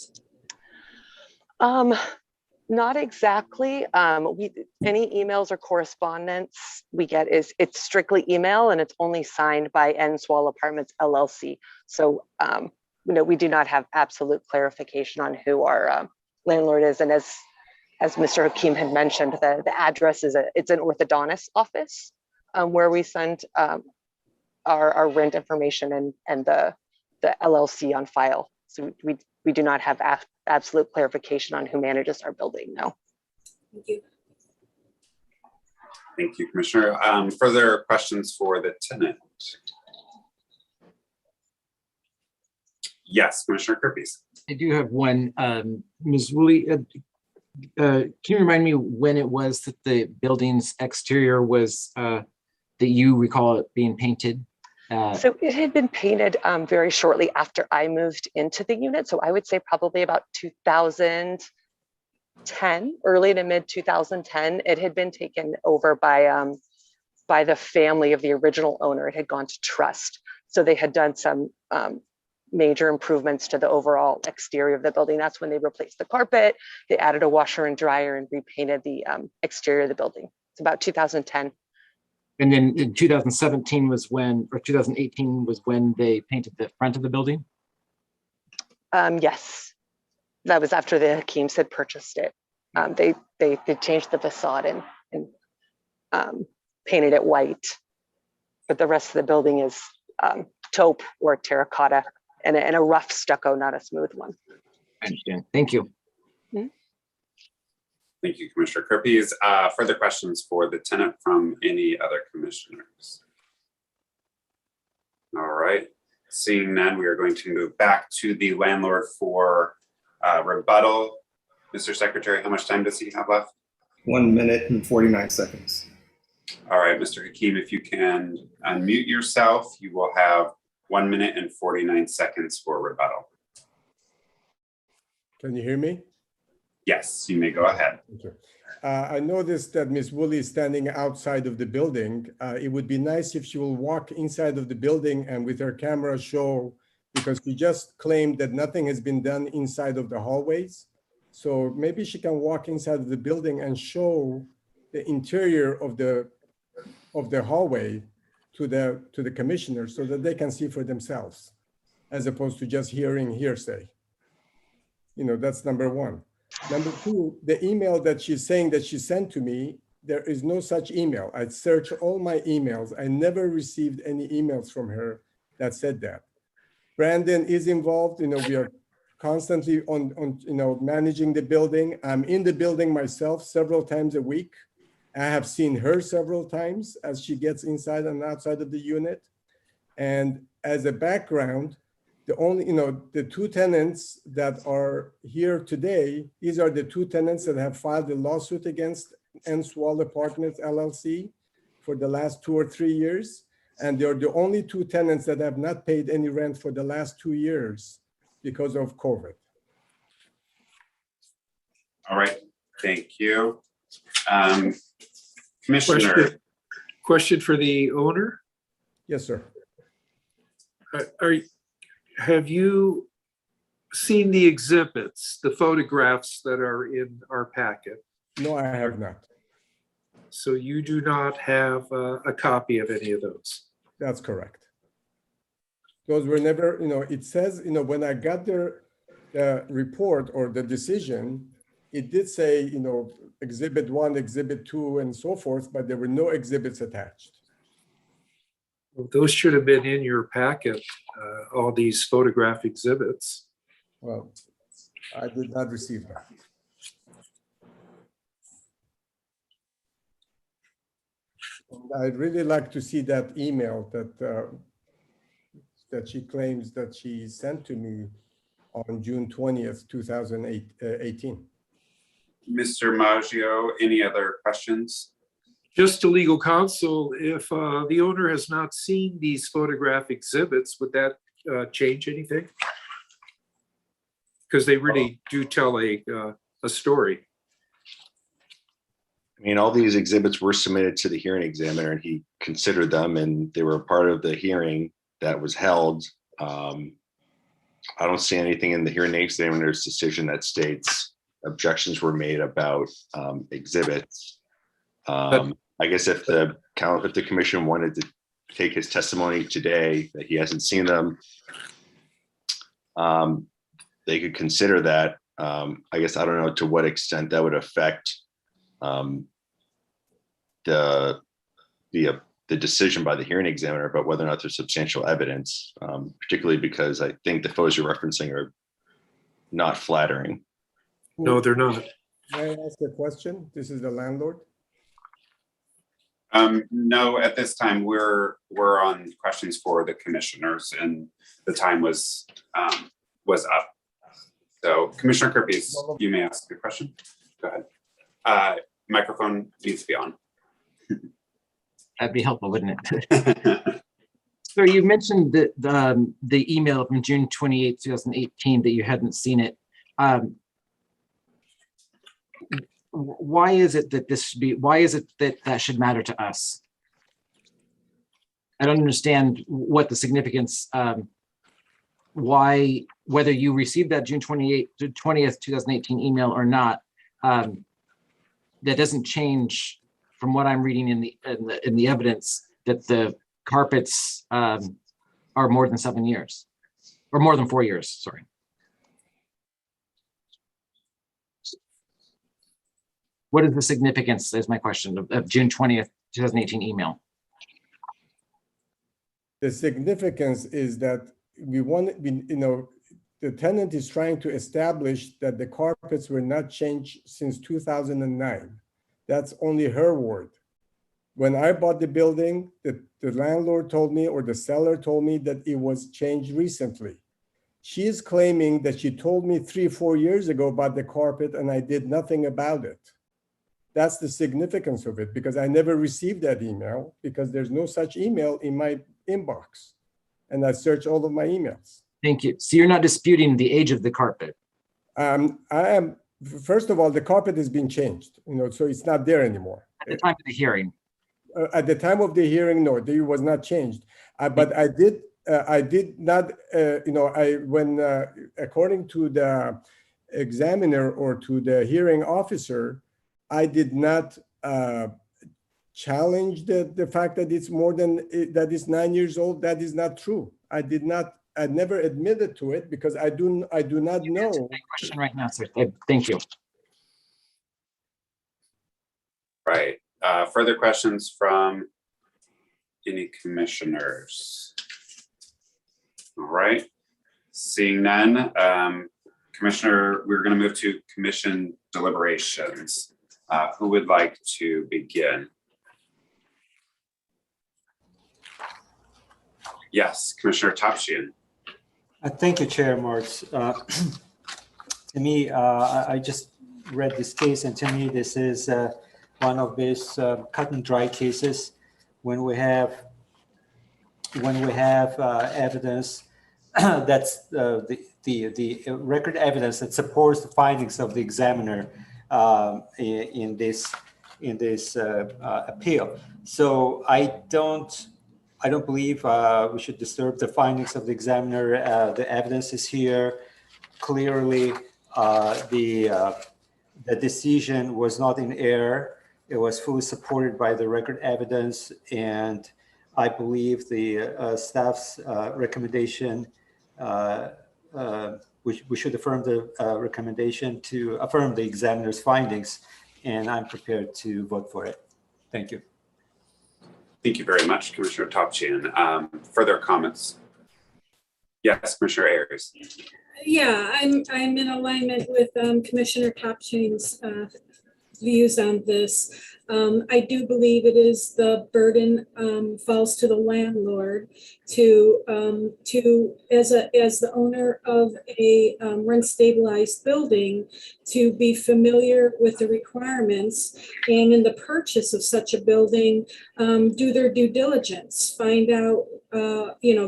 Not exactly. Any emails or correspondence we get it's strictly email and it's only signed by Swall Apartments LLC. So we do not have absolute clarification on who our landlord is. And as Mr. Hakeem had mentioned, the address it's an orthodontist office where we send our rent information and the LLC on file. So we do not have absolute clarification on who manages our building, no. Thank you. Thank you, Commissioner. Further questions for the tenant? Yes, Commissioner Kirby's. I do have one. Ms. Woolley, can you remind me when it was that the building's exterior was, that you recall it being painted? So it had been painted very shortly after I moved into the unit. So I would say probably about 2010, early to mid 2010. It had been taken over by the family of the original owner. It had gone to trust. So they had done some major improvements to the overall exterior of the building. That's when they replaced the carpet. They added a washer and dryer and repainted the exterior of the building. It's about 2010. And then in 2017 was when, or 2018 was when they painted the front of the building? Yes, that was after the Hakeems had purchased it. They changed the facade and painted it white, but the rest of the building is taupe or terracotta and a rough stucco, not a smooth one. I understand. Thank you. Mm-hmm. Thank you, Commissioner Kerpes. Further questions for the tenant from any other commissioners? All right, seeing none, we are going to move back to the landlord for rebuttal. Mr. Secretary, how much time does he have left? 1 minute and 49 seconds. All right, Mr. Hakeem, if you can unmute yourself, you will have 1 minute and 49 seconds for rebuttal. Can you hear me? Yes, you may go ahead. Okay. I noticed that Ms. Woolley is standing outside of the building. It would be nice if she will walk inside of the building and with her camera show, because she just claimed that nothing has been done inside of the hallways. So maybe she can walk inside of the building and show the interior of the hallway to the commissioners so that they can see for themselves, as opposed to just hearing hearsay. You know, that's number one. Number two, the email that she's saying that she sent to me, there is no such email. I searched all my emails. I never received any emails from her that said that. Brandon is involved. You know, we are constantly on managing the building. I'm in the building myself several times a week. I have seen her several times as she gets inside and outside of the unit. And as a background, the only, the two tenants that are here today, these are the two tenants that have filed a lawsuit against Enswall Apartments LLC for the last 2 or 3 years. And they're the only two tenants that have not paid any rent for the last 2 years because of COVID. All right, thank you. Commissioner. Question for the owner. Yes, sir. Have you seen the exhibits, the photographs that are in our packet? No, I have not. So you do not have a copy of any of those? That's correct. Those were never, it says, when I got the report or the decision, it did say, exhibit 1, exhibit 2, and so forth, but there were no exhibits attached. Well, those should have been in your packet, all these photograph exhibits. Well, I did not receive that. I'd really like to see that email that she claims that she sent to me on June 20th, 2018. Mr. Maggio, any other questions? Just to legal counsel, if the owner has not seen these photograph exhibits, would that change anything? Because they really do tell a story. I mean, all these exhibits were submitted to the hearing examiner and he considered them and they were a part of the hearing that was held. I don't see anything in the hearing examiner's decision that states objections were made about exhibits. I guess if the commission wanted to take his testimony today that he hasn't seen them, they could consider that. I guess I don't know to what extent that would affect the decision by the hearing examiner about whether or not there's substantial evidence, particularly because I think the photos you're referencing are not flattering. No, they're not. May I ask a question? This is the landlord. No, at this time we're on questions for the commissioners, and the time was up. So, Commissioner Kerpes, you may ask a question. Go ahead. Microphone needs to be on. That'd be helpful, wouldn't it? So you mentioned that the email from June 28, 2018, that you hadn't seen it. Why is it that this should be? Why is it that should matter to us? I don't understand what the significance. Why, whether you received that June 20th, 2018 email or not, that doesn't change from what I'm reading in the evidence that the carpets are more than 7 years, or more than 4 years. Sorry. What is the significance, is my question, of June 20th, 2018 email? The significance is that the the tenant is trying to establish that the carpets were not changed since 2009. That's only her word. When I bought the building, the landlord told me, or the seller told me, that it was changed recently. She is claiming that she told me 3-4 years ago about the carpet and I did nothing about it. That's the significance of it, because I never received that email, because there's no such email in my inbox. And I searched all of my emails. Thank you. So you're not disputing the age of the carpet? I am, first of all, the carpet has been changed, so it's not there anymore. At the time of the hearing? At the time of the hearing, no, it was not changed. But I did not, according to the examiner or to the hearing officer, I did not challenge the fact that it's more than, that it's 9 years old. That is not true. I never admitted to it because I do not know. Question right now, sir. Thank you. Right. Further questions from any commissioners? All right. Seeing none, Commissioner, we're going to move to commission deliberations. Who would like to begin? Yes, Commissioner Topshian. Thank you, Chair Marks. To me, I just read this case, and to me, this is one of these cut and dry cases when we have evidence that's the record evidence that supports the findings of the examiner in this appeal. So I don't believe we should disturb the findings of the examiner. The evidence is here. Clearly, the decision was not in error. It was fully supported by the record evidence, and I believe the staff's recommendation, we should affirm the recommendation to affirm the examiner's findings, and I'm prepared to vote for it. Thank you. Thank you very much, Commissioner Topshian. Further comments? Yes, Commissioner Ayers. Yeah, I'm in alignment with Commissioner Topshian's views on this. I do believe it is the burden falls to the landlord to as the owner of a rent stabilized building, to be familiar with the requirements, and in the purchase of such a building, do their due diligence, find out,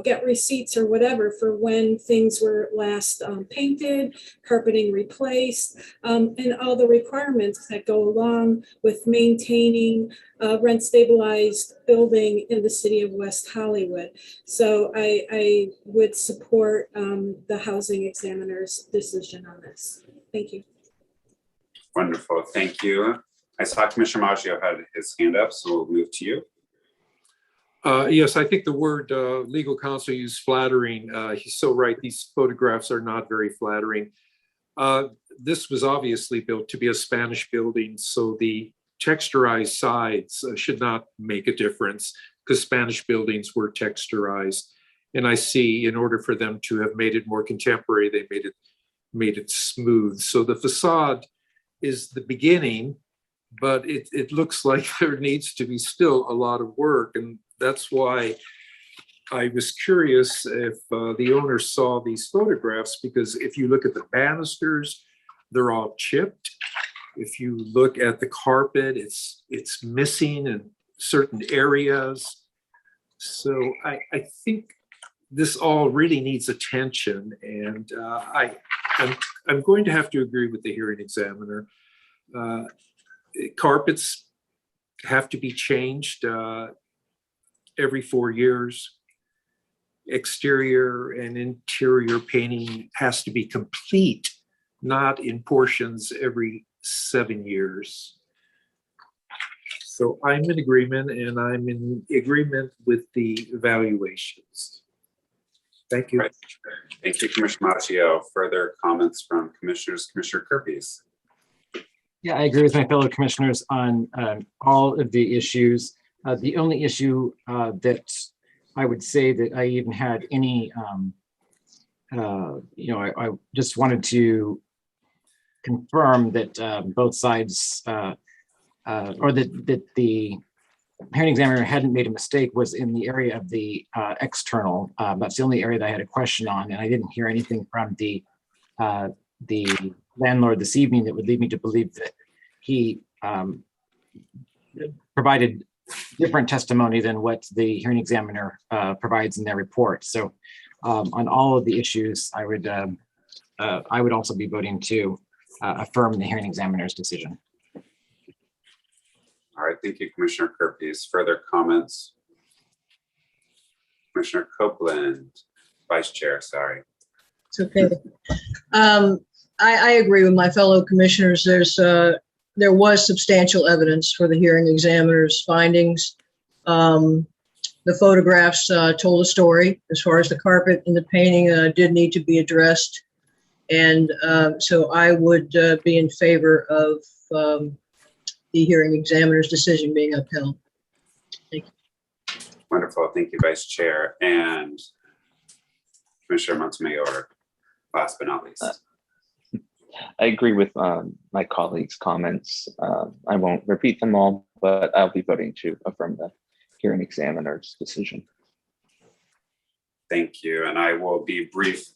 get receipts or whatever for when things were last painted, carpeting replaced, and all the requirements that go along with maintaining a rent stabilized building in the city of West Hollywood. So I would support the housing examiner's decision on this. Thank you. Wonderful, thank you. I saw Commissioner Maggio had his hand up, so we'll move to you. Yes, I think the word legal counsel used flattering. He's so right. These photographs are not very flattering. This was obviously built to be a Spanish building, so the texturized sides should not make a difference, because Spanish buildings were texturized. And I see, in order for them to have made it more contemporary, they made it smooth. So the facade is the beginning, but it looks like there needs to be still a lot of work. And that's why I was curious if the owner saw these photographs, because if you look at the banisters, they're all chipped. If you look at the carpet, it's missing in certain areas. So I think this all really needs attention, and I'm going to have to agree with the hearing examiner. Carpets have to be changed every 4 years. Exterior and interior painting has to be complete, not in portions every 7 years. So I'm in agreement, and I'm in agreement with the evaluations. Thank you. Right. Thank you, Commissioner Maggio. Further comments from commissioners? Commissioner Kirby's. Yeah, I agree with my fellow commissioners on all of the issues. The only issue that I would say that I even had any I just wanted to confirm that both sides, or that the hearing examiner hadn't made a mistake was in the area of the external. That's the only area that I had a question on, and I didn't hear anything from the landlord this evening that would lead me to believe that he provided different testimony than what the hearing examiner provides in their report. So on all of the issues, I would also be voting to affirm the hearing examiner's decision. All right, thank you, Commissioner Kerpes. Further comments? Commissioner Copeland, Vice Chair, sorry. It's okay. I agree with my fellow commissioners. There was substantial evidence for the hearing examiner's findings. The photographs told a story as far as the carpet and the painting did need to be addressed. And so I would be in favor of the hearing examiner's decision being upheld. Thank you. Wonderful, thank you, Vice Chair. And Commissioner Montemayor, last but not least. I agree with my colleagues' comments. I won't repeat them all, but I'll be voting to affirm the hearing examiner's decision. Thank you, and I will be brief.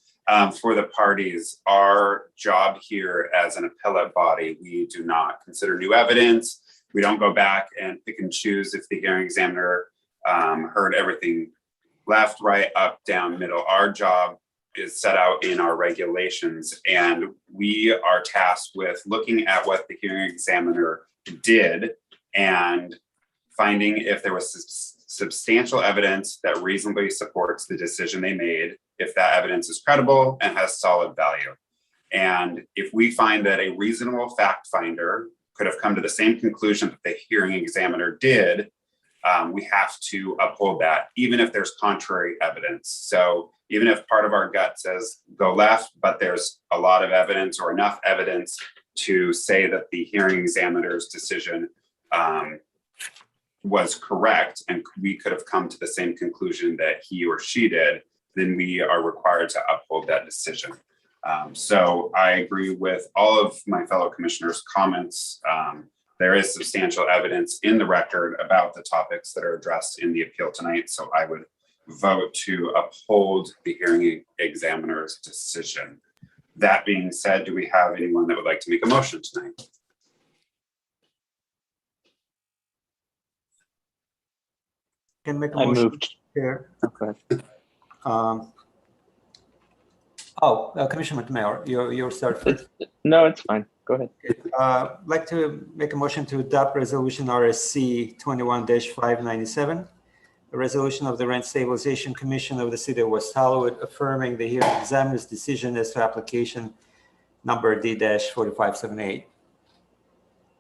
For the parties, our job here as an appellate body, we do not consider new evidence. We don't go back and pick and choose if the hearing examiner heard everything left, right, up, down, middle. Our job is set out in our regulations, and we are tasked with looking at what the hearing examiner did and finding if there was substantial evidence that reasonably supports the decision they made, if that evidence is credible and has solid value. And if we find that a reasonable fact finder could have come to the same conclusion that the hearing examiner did, we have to uphold that, even if there's contrary evidence. So even if part of our gut says go left, but there's a lot of evidence or enough evidence to say that the hearing examiner's decision was correct, and we could have come to the same conclusion that he or she did, then we are required to uphold that decision. So I agree with all of my fellow commissioners' comments. There is substantial evidence in the record about the topics that are addressed in the appeal tonight. So I would vote to uphold the hearing examiner's decision. That being said, do we have anyone that would like to make a motion tonight? Can make a I motion moved. here. Okay. Commissioner Montemayor, you're start first. No, it's fine. Go ahead. I'd like to make a motion to adopt resolution RSC 21-597, a resolution of the Rent Stabilization Commission of the City of West Hollywood affirming the hearing examiner's decision as to application number D-4578.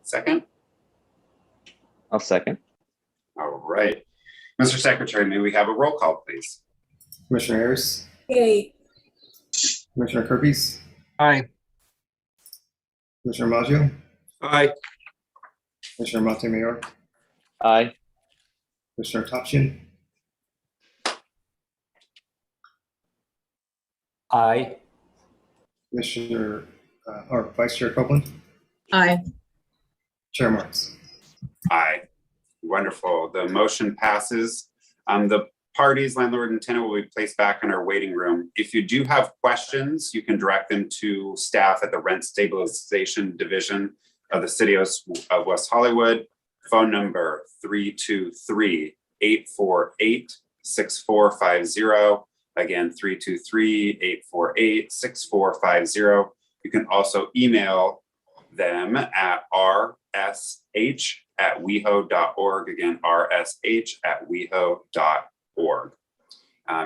Second? I'll second. All right. Mr. Secretary, may we have a roll call, please? Commissioner Harris, Yay. Commissioner Kerpes, Aye. Commissioner Maggio, Aye. Commissioner Montemayor, Aye. Commissioner Topshin, Aye. Commissioner or Vice Chair Copeland, Aye. Chair Marks. Aye. Wonderful. The motion passes. The parties, landlord and tenant, will be placed back in our waiting room. If you do have questions, you can direct them to staff at the Rent Stabilization Division of the City of West Hollywood. Phone number 323-848-6450. Again, 323-848-6450. You can also email them at rsh@weho.org. Again, rsh@weho.org.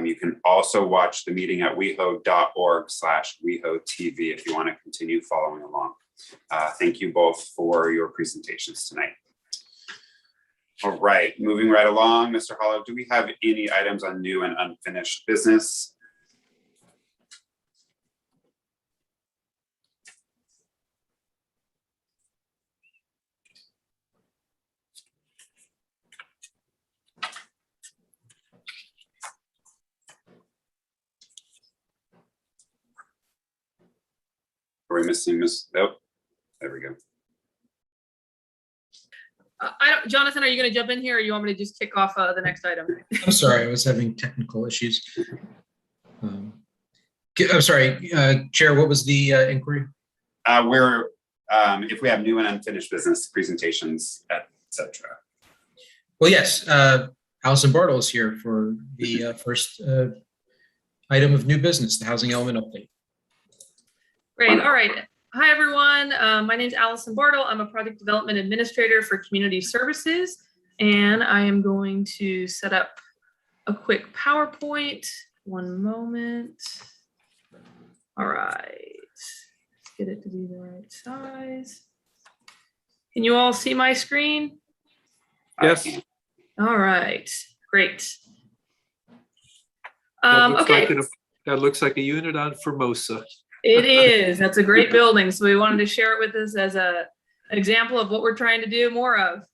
You can also watch the meeting at weho.org/WehoTV if you want to continue following along. Thank you both for your presentations tonight. All right, moving right along, Mr. Hollow, do we have any items on new and unfinished business? Are we missing Miss? Nope. There we go. Jonathan, are you going to jump in here, or you want me to just kick off the next item? I'm sorry, I was having technical issues. I'm sorry, Chair, what was the inquiry? We're if we have new and unfinished business presentations, etc. Well, yes, Allison Bartle is here for the first item of new business, the housing element update. Great. All right. Hi, everyone. My name is Allison Bartle. I'm a project development administrator for community services, and I am going to set up a quick PowerPoint. One moment. All right. Let's get it to be the right size. Can you all see my screen? Yes. All right. Great. That looks like a unit on Formosa. It is. That's a great building. So we wanted to share it with us as an example of what we're trying to do more of.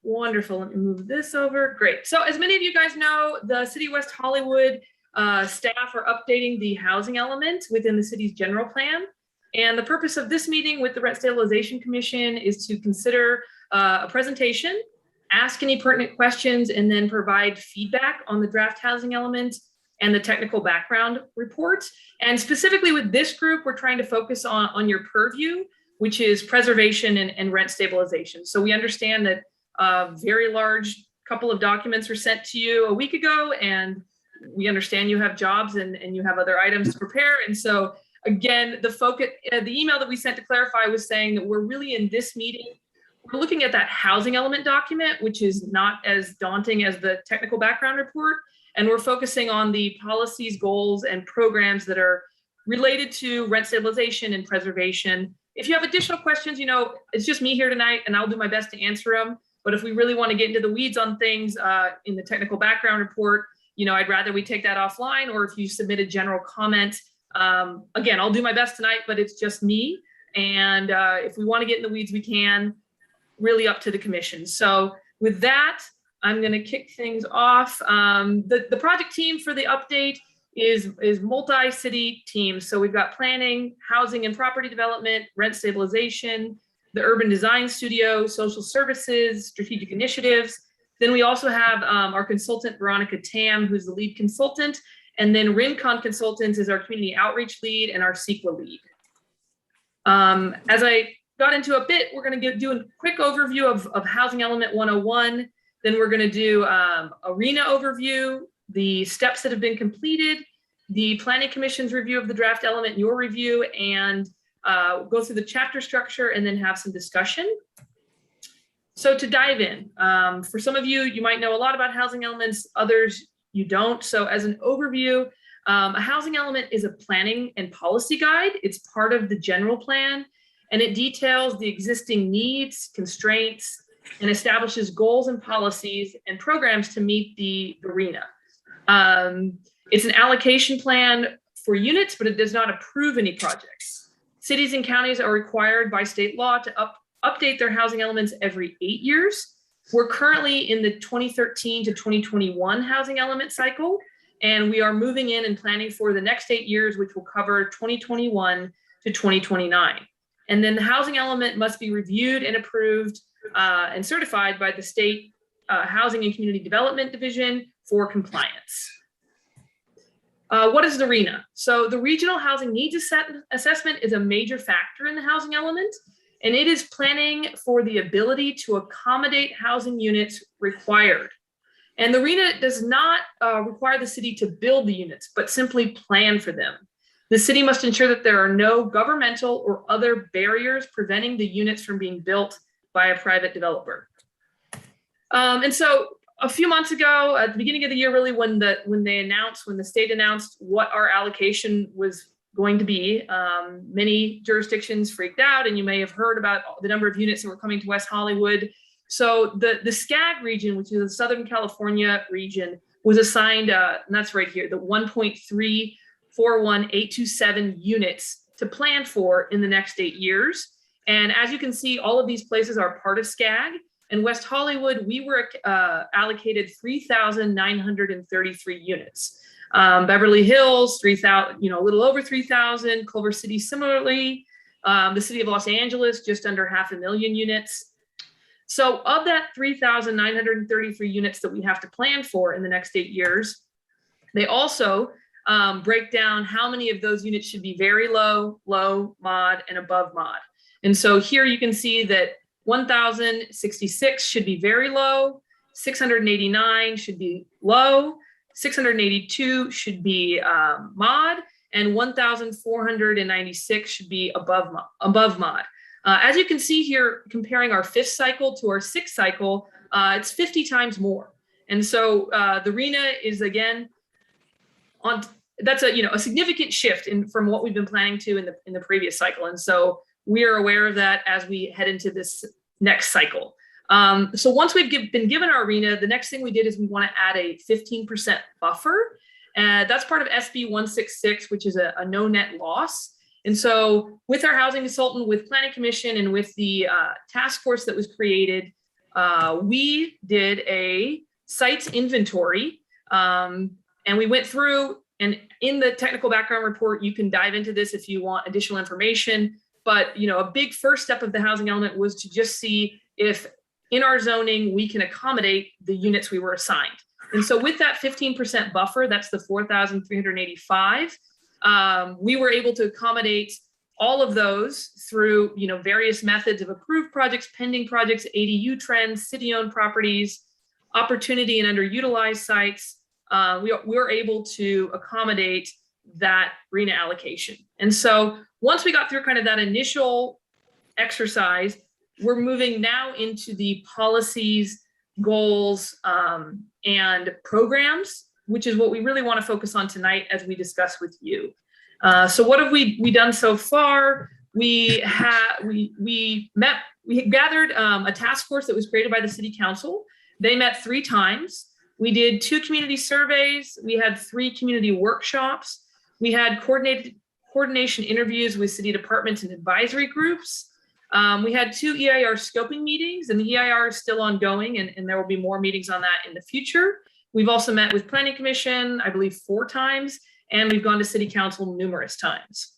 Wonderful. Let me move this over. Great. So as many of you guys know, the City of West Hollywood staff are updating the housing element within the city's general plan. And the purpose of this meeting with the Rent Stabilization Commission is to consider a presentation, ask any pertinent questions, and then provide feedback on the draft housing element and the technical background report. And specifically with this group, we're trying to focus on your purview, which is preservation and rent stabilization. So we understand that a very large couple of documents were sent to you a week ago, and we understand you have jobs and you have other items to prepare. And so again, the focus, the email that we sent to clarify was saying that we're really in this meeting, we're looking at that housing element document, which is not as daunting as the technical background report. And we're focusing on the policies, goals, and programs that are related to rent stabilization and preservation. If you have additional questions, you know, it's just me here tonight and I'll do my best to answer them. But if we really want to get into the weeds on things in the technical background report, you know, I'd rather we take that offline, or if you submit a general comment, again, I'll do my best tonight, but it's just me. And if we want to get in the weeds, we can, really up to the commission. So with that, I'm going to kick things off. The project team for the update is multi-city teams. So we've got planning, housing and property development, rent stabilization, the urban design studio, social services, strategic initiatives. Then we also have our consultant, Veronica Tam, who's the lead consultant. And then Rincon Consultants is our community outreach lead and our CEQA lead. As I got into a bit, we're going to do a quick overview of Housing Element 101. Then we're going to do arena overview, the steps that have been completed, the Planning Commission's review of the draft element, your review, and go through the chapter structure and then have some discussion. So to dive in, for some of you, you might know a lot about housing elements, others you don't. So as an overview, a housing element is a planning and policy guide. It's part of the general plan, and it details the existing needs, constraints, and establishes goals and policies and programs to meet the arena. It's an allocation plan for units, but it does not approve any projects. Cities and counties are required by state law to update their housing elements every 8 years. We're currently in the 2013 to 2021 housing element cycle, and we are moving in and planning for the next 8 years, which will cover 2021 to 2029. And then the housing element must be reviewed and approved and certified by the state Housing and Community Development Division for compliance. What is the RHNA? So the Regional Housing Needs Assessment is a major factor in the housing element, and it is planning for the ability to accommodate housing units required. And the RHNA does not require the city to build the units, but simply plan for them. The city must ensure that there are no governmental or other barriers preventing the units from being built by a private developer. And so a few months ago, at the beginning of the year, really, when the state announced what our allocation was going to be, many jurisdictions freaked out, and you may have heard about the number of units that were coming to West Hollywood. So the SCAG region, which is the Southern California region, was assigned, and that's right here, the 1.341827 units to plan for in the next 8 years. And as you can see, all of these places are part of SCAG. In West Hollywood, we were allocated 3,933 units. Beverly Hills, 3,000, a little over 3,000. Culver City, similarly. The city of Los Angeles, just under 500,000 units. So of that 3,933 units that we have to plan for in the next 8 years, they also break down how many of those units should be very low, low, mod, and above mod. And so here you can see that 1,066 should be very low, 689 should be low, 682 should be mod, and 1,496 should be above mod. As you can see here, comparing our 5th cycle to our 6th cycle, it's 50 times more. And so the RENA is again that's a significant shift from what we've been planning to in the previous cycle. And so we are aware of that as we head into this next cycle. So once we've been given our RENA, the next thing we did is we want to add a 15% buffer. That's part of SB 166, which is a no net loss. And so with our housing consultant, with Planning Commission, and with the task force that was created, we did a sites inventory. And we went through, and in the technical background report, you can dive into this if you want additional information. But a big first step of the housing element was to just see if in our zoning we can accommodate the units we were assigned. And so with that 15% buffer, that's the 4,385, we were able to accommodate all of those through various methods of approved projects, pending projects, ADU trends, city-owned properties, opportunity and underutilized sites. We were able to accommodate that RENA allocation. And so once we got through kind of that initial exercise, we're moving now into the policies, goals, and programs, which is what we really want to focus on tonight as we discuss with you. So what have we done so far? We gathered a task force that was created by the City Council. They met 3 times. We did 2 community surveys. We had 3 community workshops. We had coordination interviews with city departments and advisory groups. We had 2 EIR scoping meetings, and the EIR is still ongoing, and there will be more meetings on that in the future. We've also met with Planning Commission, I believe 4 times, and we've gone to City Council numerous times.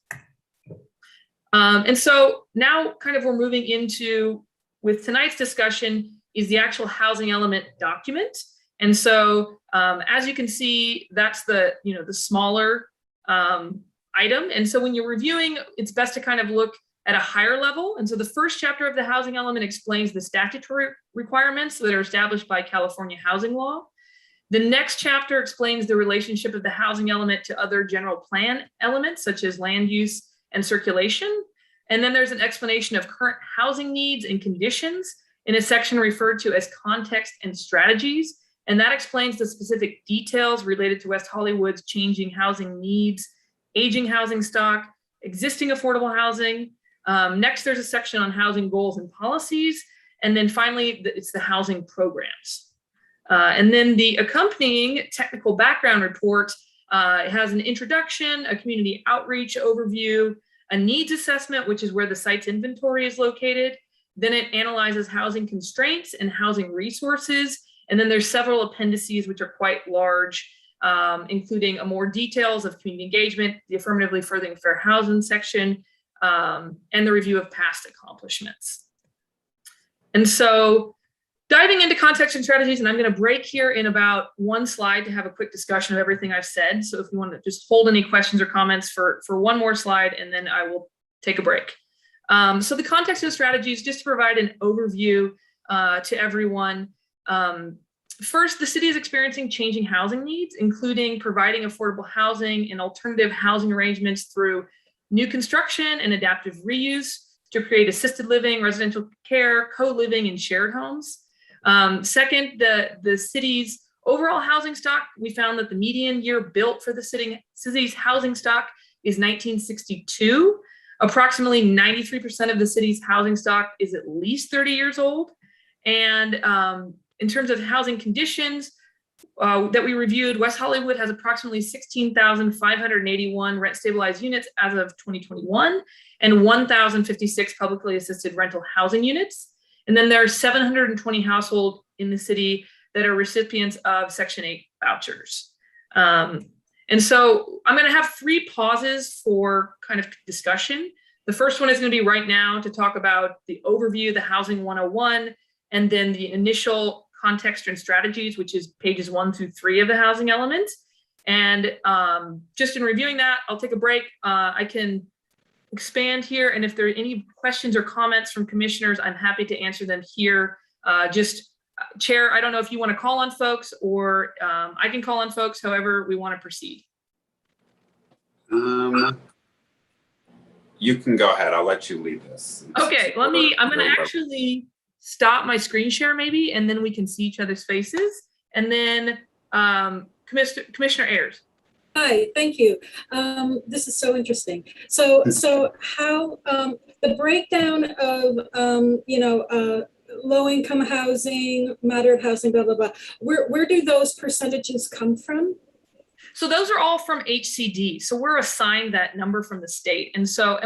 And so now kind of we're moving into, with tonight's discussion, is the actual housing element document. And so as you can see, that's the smaller item. And so when you're reviewing, it's best to kind of look at a higher level. And so the first chapter of the housing element explains the statutory requirements that are established by California housing law. The next chapter explains the relationship of the housing element to other general plan elements, such as land use and circulation. And then there's an explanation of current housing needs and conditions in a section referred to as context and strategies. And that explains the specific details related to West Hollywood's changing housing needs, aging housing stock, existing affordable housing. Next, there's a section on housing goals and policies. And then finally, it's the housing programs. And then the accompanying technical background report has an introduction, a community outreach overview, a needs assessment, which is where the site's inventory is located. Then it analyzes housing constraints and housing resources. And then there's several appendices, which are quite large, including more details of community engagement, the affirmatively furthering fair housing section, and the review of past accomplishments. And so diving into context and strategies, and I'm going to break here in about 1 slide to have a quick discussion of everything I've said. So if you want to just hold any questions or comments for 1 more slide, and then I will take a break. So the context and strategies, just to provide an overview to everyone. First, the city is experiencing changing housing needs, including providing affordable housing and alternative housing arrangements through new construction and adaptive reuse to create assisted living, residential care, co-living, and shared homes. Second, the city's overall housing stock, we found that the median year built for the city's housing stock is 1962. Approximately 93% of the city's housing stock is at least 30 years old. And in terms of housing conditions that we reviewed, West Hollywood has approximately 16,581 rent stabilized units as of 2021 and 1,056 publicly assisted rental housing units. And then there are 720 households in the city that are recipients of Section 8 vouchers. And so I'm going to have 3 pauses for kind of discussion. The first one is going to be right now to talk about the overview, the Housing 101, and then the initial context and strategies, which is pages 1 through 3 of the housing element. And just in reviewing that, I'll take a break. I can expand here. And if there are any questions or comments from commissioners, I'm happy to answer them here. Chair, I don't know if you want to call on folks or I can call on folks, however we want to proceed. You can go ahead. I'll let you lead this. Okay, I'm going to actually stop my screen share maybe, and then we can see each other's faces. And then Commissioner Ayers. Hi, thank you. This is so interesting. So how the breakdown of low-income housing, moderate housing, blah blah blah. Where do those percentages come from? So those are all from HCD. So we're assigned that number from the state, and so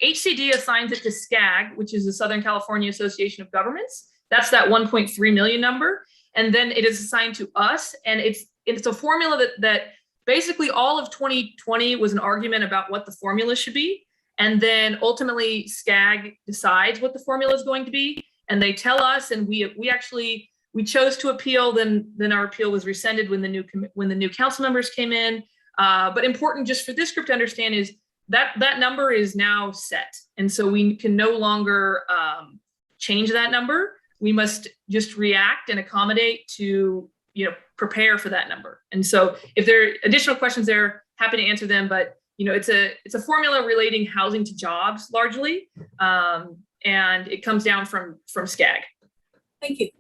HCD assigns it to SCAG, which is the Southern California Association of Governments. That's that 1.3 million number, and then it is assigned to us, and it's a formula that basically all of 2020 was an argument about what the formula should be. And then ultimately SCAG decides what the formula is going to be. And they tell us, and we chose to appeal, then our appeal was rescinded when the new council members came in. But important just for this group to understand is that number is now set. And so we can no longer change that number. We must just react and accommodate to, prepare for that number. And so if there are additional questions there, happy to answer them, but it's a formula relating housing to jobs largely. And it comes down from SCAG. Thank you.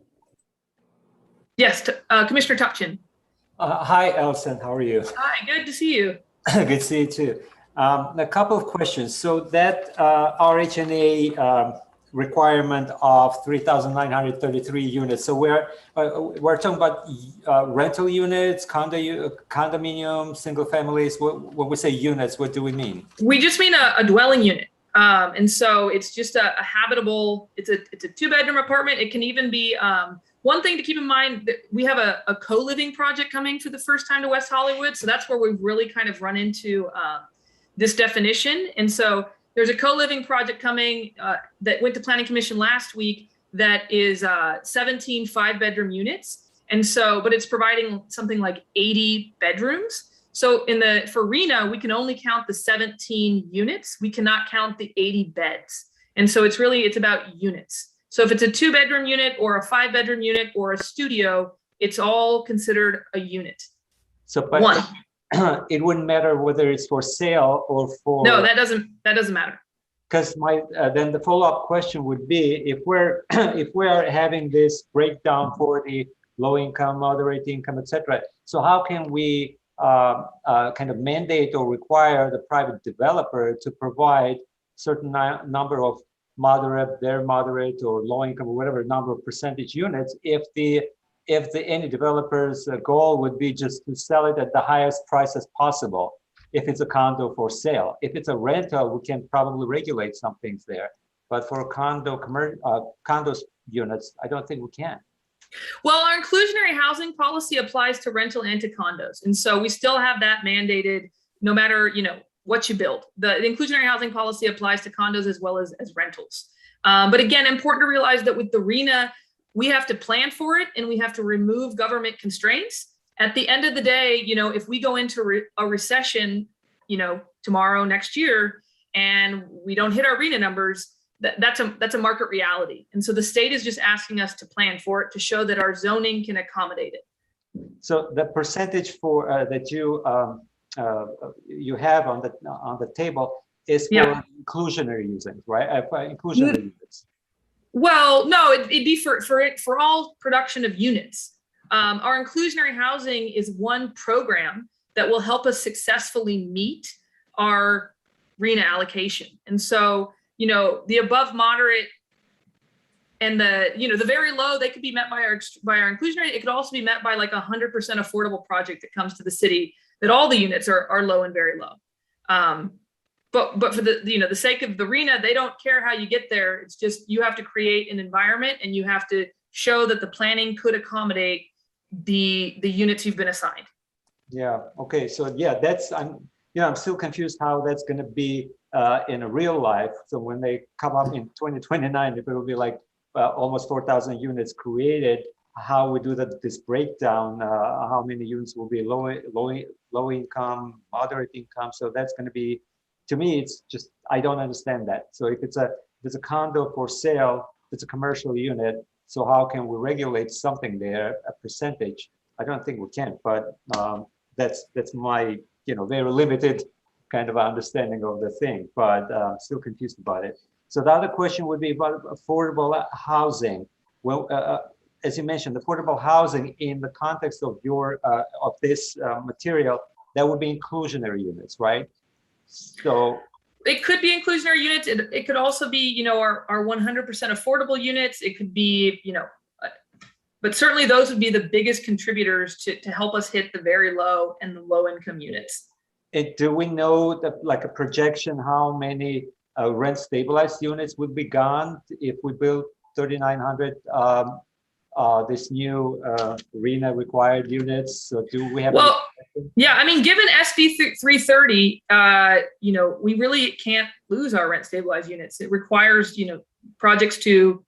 Yes, Commissioner Tupchin. Hi, Elson, how are you? Hi, good to see you. Good to see you too. A couple of questions. So that RHNA requirement of 3,933 units. So we're talking about rental units, condominium, single families. When we say units, what do we mean? We just mean a dwelling unit. And so it's just a habitable, it's a 2-bedroom apartment. It can even be, one thing to keep in mind, that we have a co-living project coming for the first time to West Hollywood. So that's where we've really kind of run into this definition. And so there's a co-living project coming that went to Planning Commission last week that is 17 5-bedroom units. And so, but it's providing something like 80 bedrooms. So for RHNA, we can only count the 17 units. We cannot count the 80 beds. And so it's about units. So if it's a 2-bedroom unit or a 5-bedroom unit or a studio, it's all considered a unit. So, but one. It wouldn't matter whether it's for sale or for. No, that doesn't matter. Because then the follow-up question would be, if we're having this breakdown for the low income, moderate income, etc. So how can we kind of mandate or require the private developer to provide certain number of moderate or low income or whatever number of percentage units if any developer's goal would be just to sell it at the highest price as possible if it's a condo for sale. If it's a rental, we can probably regulate some things there. But for condos units, I don't think we can. Well, our inclusionary housing policy applies to rental and to condos. And so we still have that mandated no matter, what you build. The inclusionary housing policy applies to condos as well as rentals. But again, important to realize that with the RHNA, we have to plan for it and we have to remove government constraints. At the end of the day, if we go into a recession, tomorrow, next year, and we don't hit our RHNA numbers, that's a market reality. And so the state is just asking us to plan for it to show that our zoning can accommodate it. So the percentage for that you have on the table is for inclusionary using, right? Inclusionary units. Well, no, it'd be for all production of units. Our inclusionary housing is one program that will help us successfully meet our RHNA allocation. And so, the above moderate and the very low, they could be met by our inclusionary. It could also be met by like 100% affordable project that comes to the city, that all the units are low and very low. but for the, the sake of the RENA, they don't care how you get there. It's just, you have to create an environment and you have to show that the planning could accommodate the units you've been assigned. Yeah, okay, so yeah, I'm still confused how that's gonna be in a real life. So when they come up in 2029, if it will be like almost 4,000 units created, how we do this breakdown, how many units will be low income, moderate income. So that's gonna be, to me, it's just, I don't understand that. So if it's a condo for sale, it's a commercial unit. So how can we regulate something there, a percentage? I don't think we can, but that's my, very limited kind of understanding of the thing, but still confused about it. So the other question would be about affordable housing. Well, as you mentioned, affordable housing in the context of of this material, that would be inclusionary units, right? So it could be inclusionary units. It could also be, our 100% affordable units. It could be, but certainly those would be the biggest contributors to help us hit the very low and the low income units. And do we know that, like a projection, how many rent stabilized units would be gone if we build 3,900 this new RENA required units? So do we have? Well, yeah, I mean, given SB 330, we really can't lose our rent stabilized units. It requires, projects to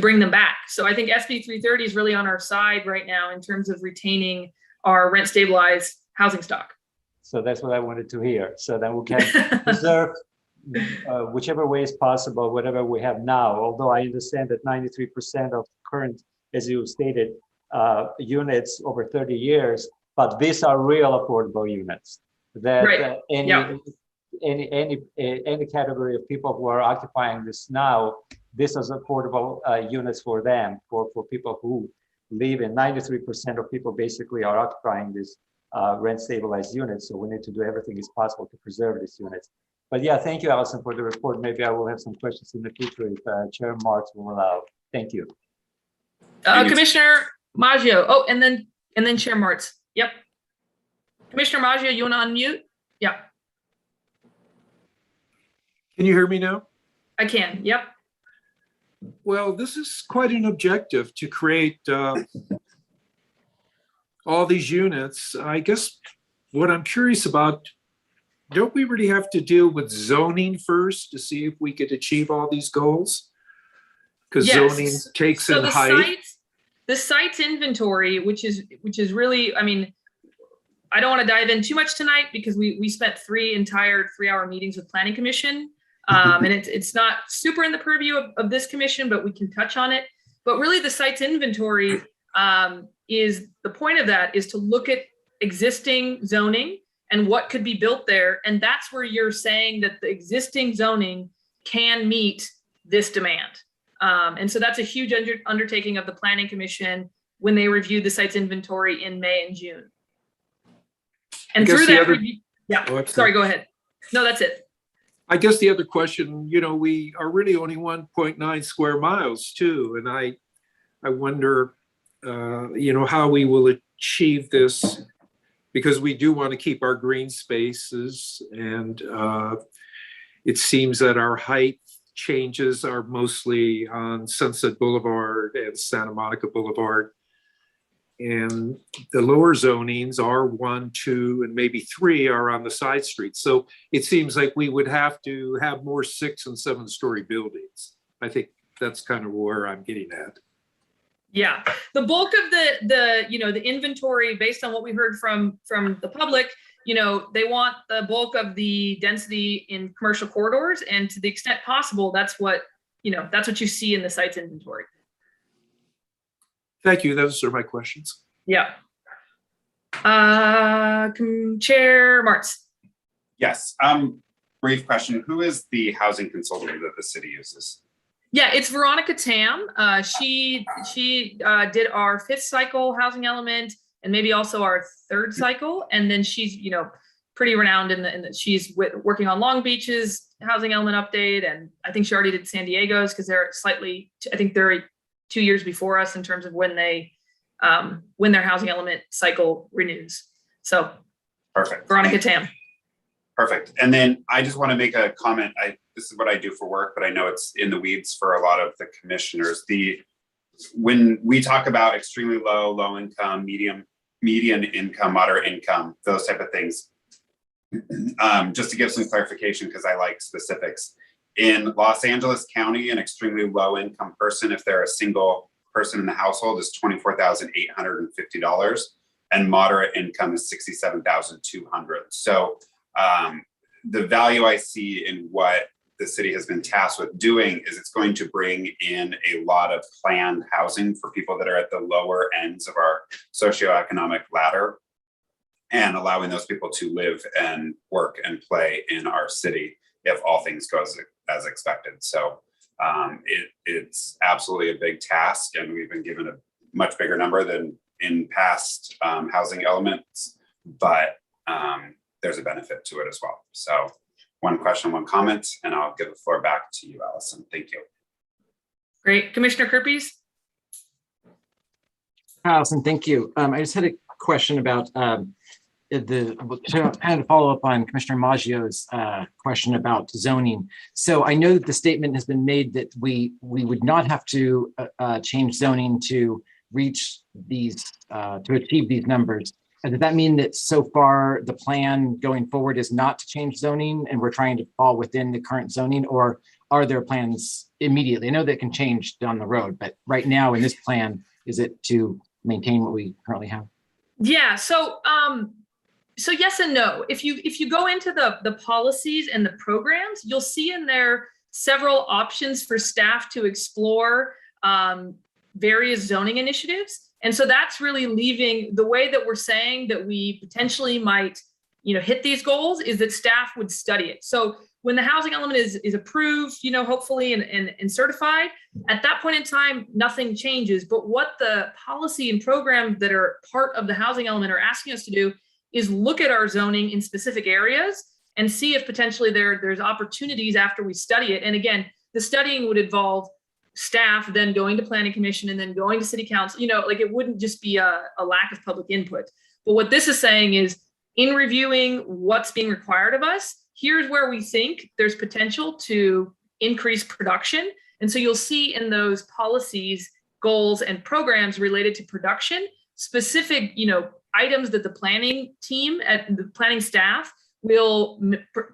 bring them back. So I think SB 330 is really on our side right now in terms of retaining our rent stabilized housing stock. So that's what I wanted to hear. So then we can preserve whichever way is possible, whatever we have now. Although I understand that 93% of current, as you stated, units over 30 years, but these are real affordable units. That right. Any category of people who are occupying this now, this is affordable units for them, for people who live in. 93% of people basically are occupying these rent stabilized units. So we need to do everything is possible to preserve these units. But yeah, thank you, Allison, for the report. Maybe I will have some questions in the future if Chair Marks will allow. Thank you. Commissioner Maggio. Oh, and then Chair Martz. Yep. Commissioner Maggio, you want to unmute? Yeah. Can you hear me now? I can. Yep. Well, this is quite an objective to create all these units. I guess what I'm curious about, don't we really have to deal with zoning first to see if we could achieve all these goals? Because zoning takes in height. The site's inventory, which is really, I mean, I don't want to dive in too much tonight because we spent 3 entire 3-hour meetings with Planning Commission. And it's not super in the purview of this commission, but we can touch on it. But really the site's inventory is, the point of that is to look at existing zoning and what could be built there. And that's where you're saying that the existing zoning can meet this demand. And so that's a huge undertaking of the Planning Commission when they reviewed the site's inventory in May and June. And through that review, sorry, go ahead. No, that's it. I guess the other question, we are really only 1.9 square miles too. And I wonder, how we will achieve this, because we do want to keep our green spaces. And it seems that our height changes are mostly on Sunset Boulevard and Santa Monica Boulevard. And the lower zonings are 1, 2, and maybe 3 are on the side streets. So it seems like we would have to have more 6- and 7-story buildings. I think that's kind of where I'm getting at. Yeah, the bulk of the inventory, based on what we heard from the public, they want the bulk of the density in commercial corridors, and to the extent possible, that's what you see in the site's inventory. Thank you. Those are my questions. Yeah. Chair Martz. Yes. Brief question. Who is the housing consultant that the city uses? Yeah, it's Veronica Tam. She did our 5th cycle housing element and maybe also our 3rd cycle. And then she's, pretty renowned in that she's working on Long Beach's housing element update. And I think she already did San Diego's because they're they're 2 years before us in terms of when their housing element cycle renews. So perfect. Veronica Tam. Perfect. And then I just want to make a comment. This is what I do for work, but I know it's in the weeds for a lot of the commissioners. When we talk about extremely low income, median income, moderate income, those type of things, just to give some clarification, because I like specifics. In Los Angeles County, an extremely low income person, if they're a single person in the household, is $24,850, and moderate income is $67,200. So the value I see in what the city has been tasked with doing is it's going to bring in a lot of planned housing for people that are at the lower ends of our socioeconomic ladder, and allowing those people to live and work and play in our city if all things go as expected. So it's absolutely a big task, and we've been given a much bigger number than in past housing elements, but there's a benefit to it as well. So one question, one comment, and I'll give the floor back to you, Allison. Thank you. Great. Commissioner Kerpes? Allison, thank you. I just had a question about to kind of follow up on Commissioner Maggio's question about zoning. So I know that the statement has been made that we would not have to change zoning to reach these, to achieve these numbers. And does that mean that so far the plan going forward is not to change zoning and we're trying to fall within the current zoning, or are there plans immediately? I know that can change down the road, but right now in this plan, is it to maintain what we currently have? Yeah, so yes and no. If you go into the policies and the programs, you'll see in there several options for staff to explore various zoning initiatives. And so that's really leaving the way that we're saying that we potentially might, hit these goals is that staff would study it. So when the housing element is approved, hopefully and certified, at that point in time, nothing changes. But what the policy and program that are part of the housing element are asking us to do is look at our zoning in specific areas and see if potentially there's opportunities after we study it. And again, the studying would involve staff then going to planning commission and then going to city council. It wouldn't just be a lack of public input. But what this is saying is, in reviewing what's being required of us, here's where we think there's potential to increase production. And so you'll see in those policies, goals, and programs related to production, specific, items that the planning team at the planning staff will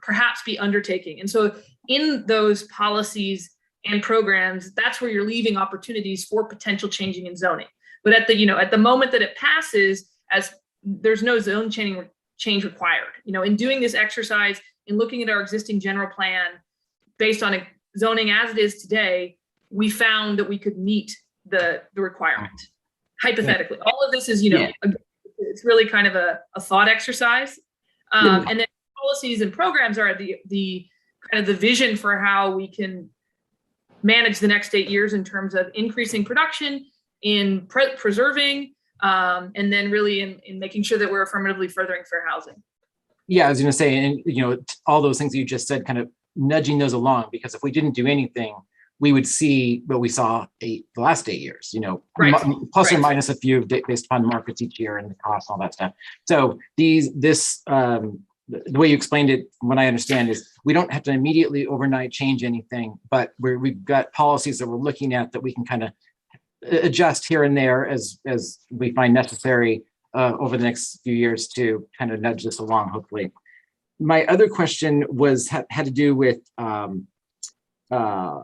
perhaps be undertaking. And so in those policies and programs, that's where you're leaving opportunities for potential changing in zoning. But at the moment that it passes, as there's no zone change required. In doing this exercise, in looking at our existing general plan based on a zoning as it is today, we found that we could meet the requirement. Hypothetically, all of this is, it's really kind of a thought exercise. And then policies and programs are the kind of the vision for how we can manage the next 8 years in terms of increasing production, in preserving, and then really in making sure that we're affirmatively furthering fair housing. Yeah, I was going to say, and all those things you just said, kind of nudging those along, because if we didn't do anything, we would see what we saw the last 8 years, Right. Plus or minus a few based upon markets each year and the cost, all that stuff. So the way you explained it, from what I understand, is we don't have to immediately overnight change anything, but we've got policies that we're looking at that we can kind of adjust here and there as we find necessary over the next few years to kind of nudge this along, hopefully. My other question had to do with the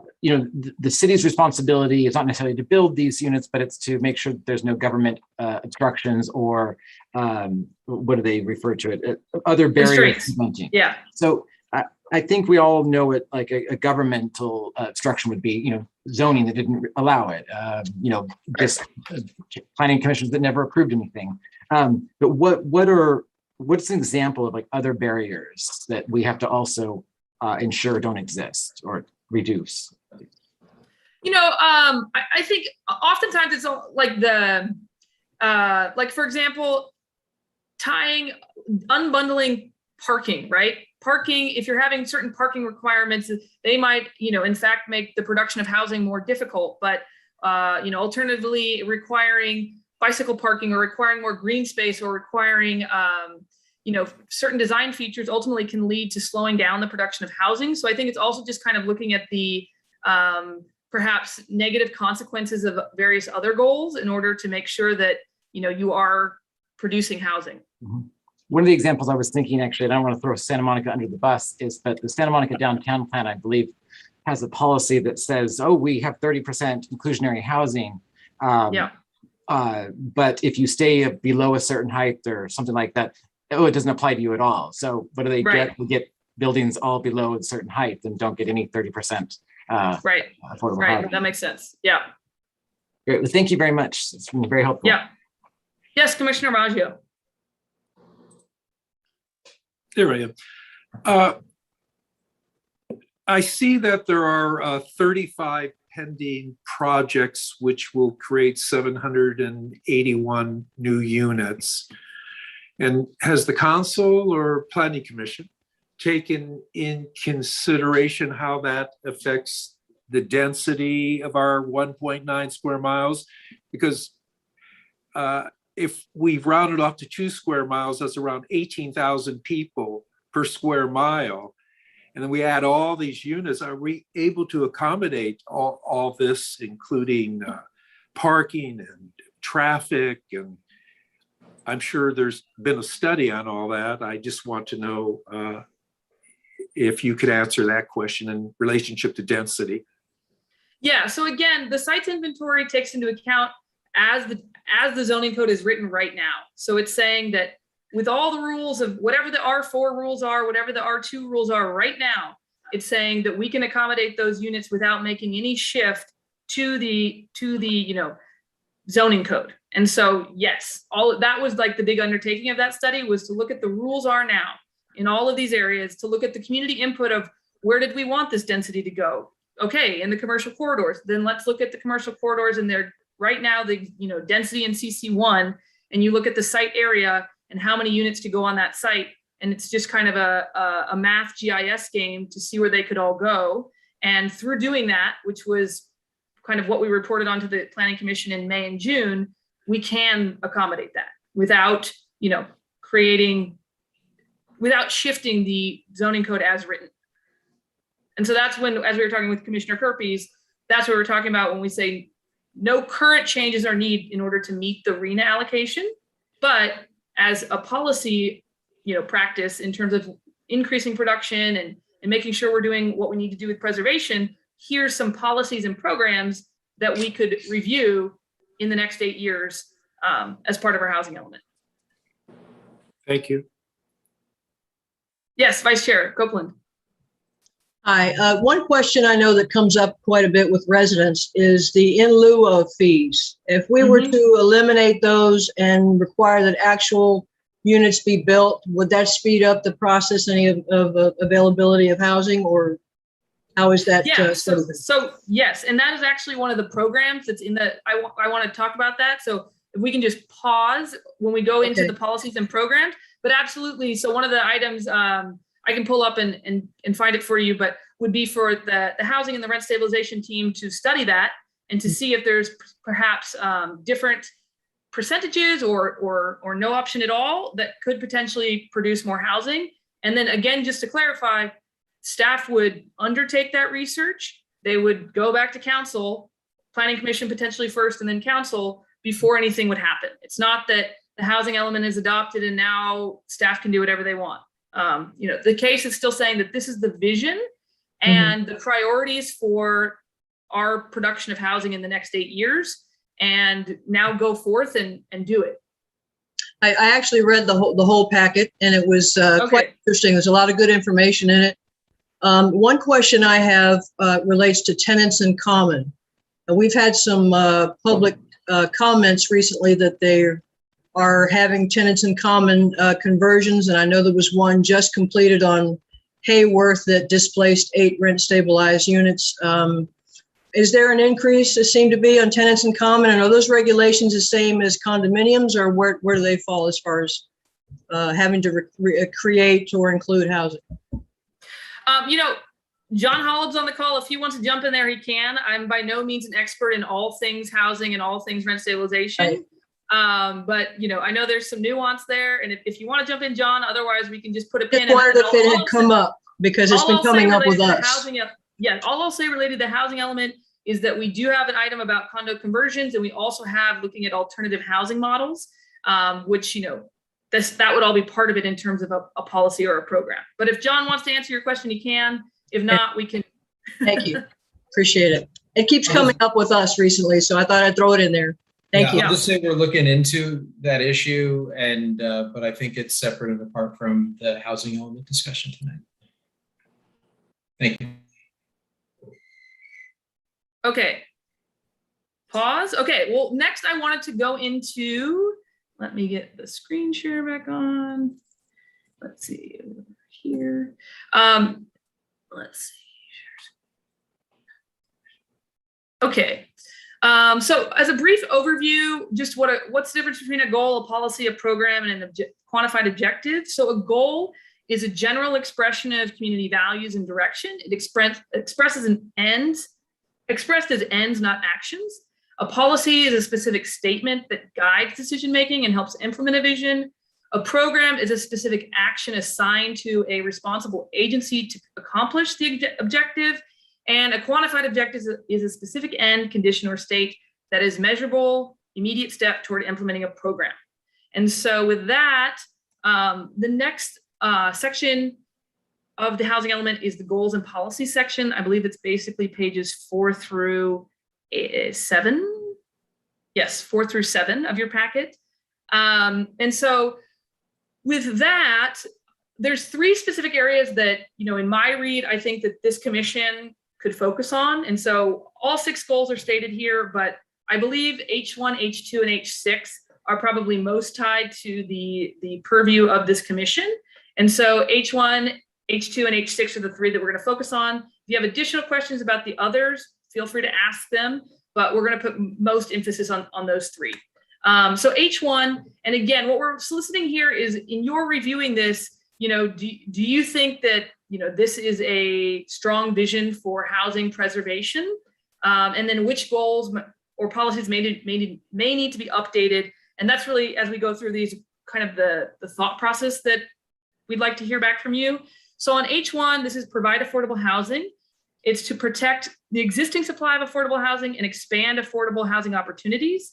city's responsibility is not necessarily to build these units, but it's to make sure that there's no government obstructions or what do they refer to it? Other barriers to renting. Yeah. So I think we all know what like a governmental obstruction would be, zoning that didn't allow it, just planning commissions that never approved anything. But what's an example of like other barriers that we have to also ensure don't exist or reduce? I think oftentimes it's like for example, unbundling parking, right? Parking, if you're having certain parking requirements, they might, in fact, make the production of housing more difficult. But, alternatively, requiring bicycle parking or requiring more green space or requiring, certain design features ultimately can lead to slowing down the production of housing. So I think it's also just kind of looking at the perhaps negative consequences of various other goals in order to make sure that, you are producing housing. Mhm. One of the examples I was thinking, actually, and I don't want to throw Santa Monica under the bus, is that the Santa Monica downtown plan, I believe, has a policy that says, oh, we have 30% inclusionary housing. But if you stay below a certain height or something like that, oh, it doesn't apply to you at all. So what do they get? We get buildings all below a certain height and don't get any 30% affordable housing. That makes sense. Yeah. Great. Well, thank you very much. It's been very helpful. Yeah. Yes, Commissioner Maggio. There I am. I see that there are 35 pending projects which will create 781 new units. And has the council or planning commission taken in consideration how that affects the density of our 1.9 square miles? Because if we round it off to 2 square miles, that's around 18,000 people per square mile. And then we add all these units. Are we able to accommodate all this, including parking and traffic? And I'm sure there's been a study on all that. I just want to know if you could answer that question in relationship to density. Yeah, so again, the sites inventory takes into account as the zoning code is written right now. So it's saying that with all the rules of whatever the R4 rules are, whatever the R2 rules are right now, it's saying that we can accommodate those units without making any shift to the zoning code. And so, yes, that was like the big undertaking of that study, was to look at the rules are now in all of these areas, to look at the community input of where did we want this density to go? Okay, in the commercial corridors, then let's look at the commercial corridors and they're right now the density in CC1, and you look at the site area and how many units to go on that site. And it's just kind of a math GIS game to see where they could all go. And through doing that, which was kind of what we reported onto the Planning Commission in May and June, we can accommodate that without, without shifting the zoning code as written. And so that's when, as we were talking with Commissioner Kerpes, that's what we're talking about when we say no current changes are needed in order to meet the RENA allocation, but as a policy, practice in terms of increasing production and making sure we're doing what we need to do with preservation, here's some policies and programs that we could review in the next 8 years as part of our housing element. Thank you. Yes, Vice Chair Copeland. Hi, one question I know that comes up quite a bit with residents is the in lieu of fees. If we were to eliminate those and require that actual units be built, would that speed up the process, any of availability of housing, or how is that? Yeah, so yes, and that is actually one of the programs that's in the, I want to talk about that. So if we can just pause when we go into the policies and programs, but absolutely. So one of the items, I can pull up and find it for you, but would be for the housing and the rent stabilization team to study that and to see if there's perhaps different percentages or no option at all that could potentially produce more housing. And then again, just to clarify, staff would undertake that research. They would go back to council, planning commission potentially first, and then council before anything would happen. It's not that the housing element is adopted and now staff can do whatever they want. The case is still saying that this is the vision and the priorities for our production of housing in the next 8 years, and now go forth and do it. I actually read the whole packet, and it was quite interesting. There's a lot of good information in it. One question I have relates to tenants in common. We've had some public comments recently that they are having tenants in common conversions, and I know there was one just completed on Hayworth that displaced 8 rent stabilized units. Is there an increase, it seemed to be, on tenants in common? And are those regulations the same as condominiums, or where do they fall as far as having to create or include housing? John Hollob's on the call. If he wants to jump in there, he can. I'm by no means an expert in all things housing and all things rent stabilization. But I know there's some nuance there, and if you want to jump in, John, otherwise we can just put a pin Just in wondered it. if it had come up because it's been coming up with us. All I'll say related to the housing element is that we do have an item about condo conversions, and we also have looking at alternative housing models, which, that would all be part of it in terms of a policy or a program. But if John wants to answer your question, he can. If not, we can. Thank you. Appreciate it. It keeps coming up with us recently, so I thought I'd throw it in there. Thank you. I'll just say we're looking into that issue, and but I think it's separate and apart from the housing element discussion tonight. Thank you. Okay. Pause. Okay. Well, next I wanted to go into, let me get the screen share back on. Let's see over here. Let's see. Okay. So as a brief overview, just what's the difference between a goal, a policy, a program, and an quantified objective? So a goal is a general expression of community values and direction. It expresses an end, expressed as ends, not actions. A policy is a specific statement that guides decision-making and helps implement a vision. A program is a specific action assigned to a responsible agency to accomplish the objective. And a quantified objective is a specific end, condition, or state that is measurable, immediate step toward implementing a program. And so with that, the next section of the housing element is the goals and policy section. I believe it's basically pages 4 through 7. Yes, 4 through 7 of your packet. And so with that, there's 3 specific areas that, in my read, I think that this commission could focus on. And so all 6 goals are stated here, but I believe H1, H2, and H6 are probably most tied to the purview of this commission. And so H1, H2, and H6 are the 3 that we're going to focus on. If you have additional questions about the others, feel free to ask them, but we're going to put most emphasis on those 3. So H1, and again, what we're soliciting here is, in your reviewing this, do you think that this is a strong vision for housing preservation? And then which goals or policies may need to be updated? And that's really, as we go through these, kind of the thought process that we'd like to hear back from you. So on H1, this is provide affordable housing. It's to protect the existing supply of affordable housing and expand affordable housing opportunities.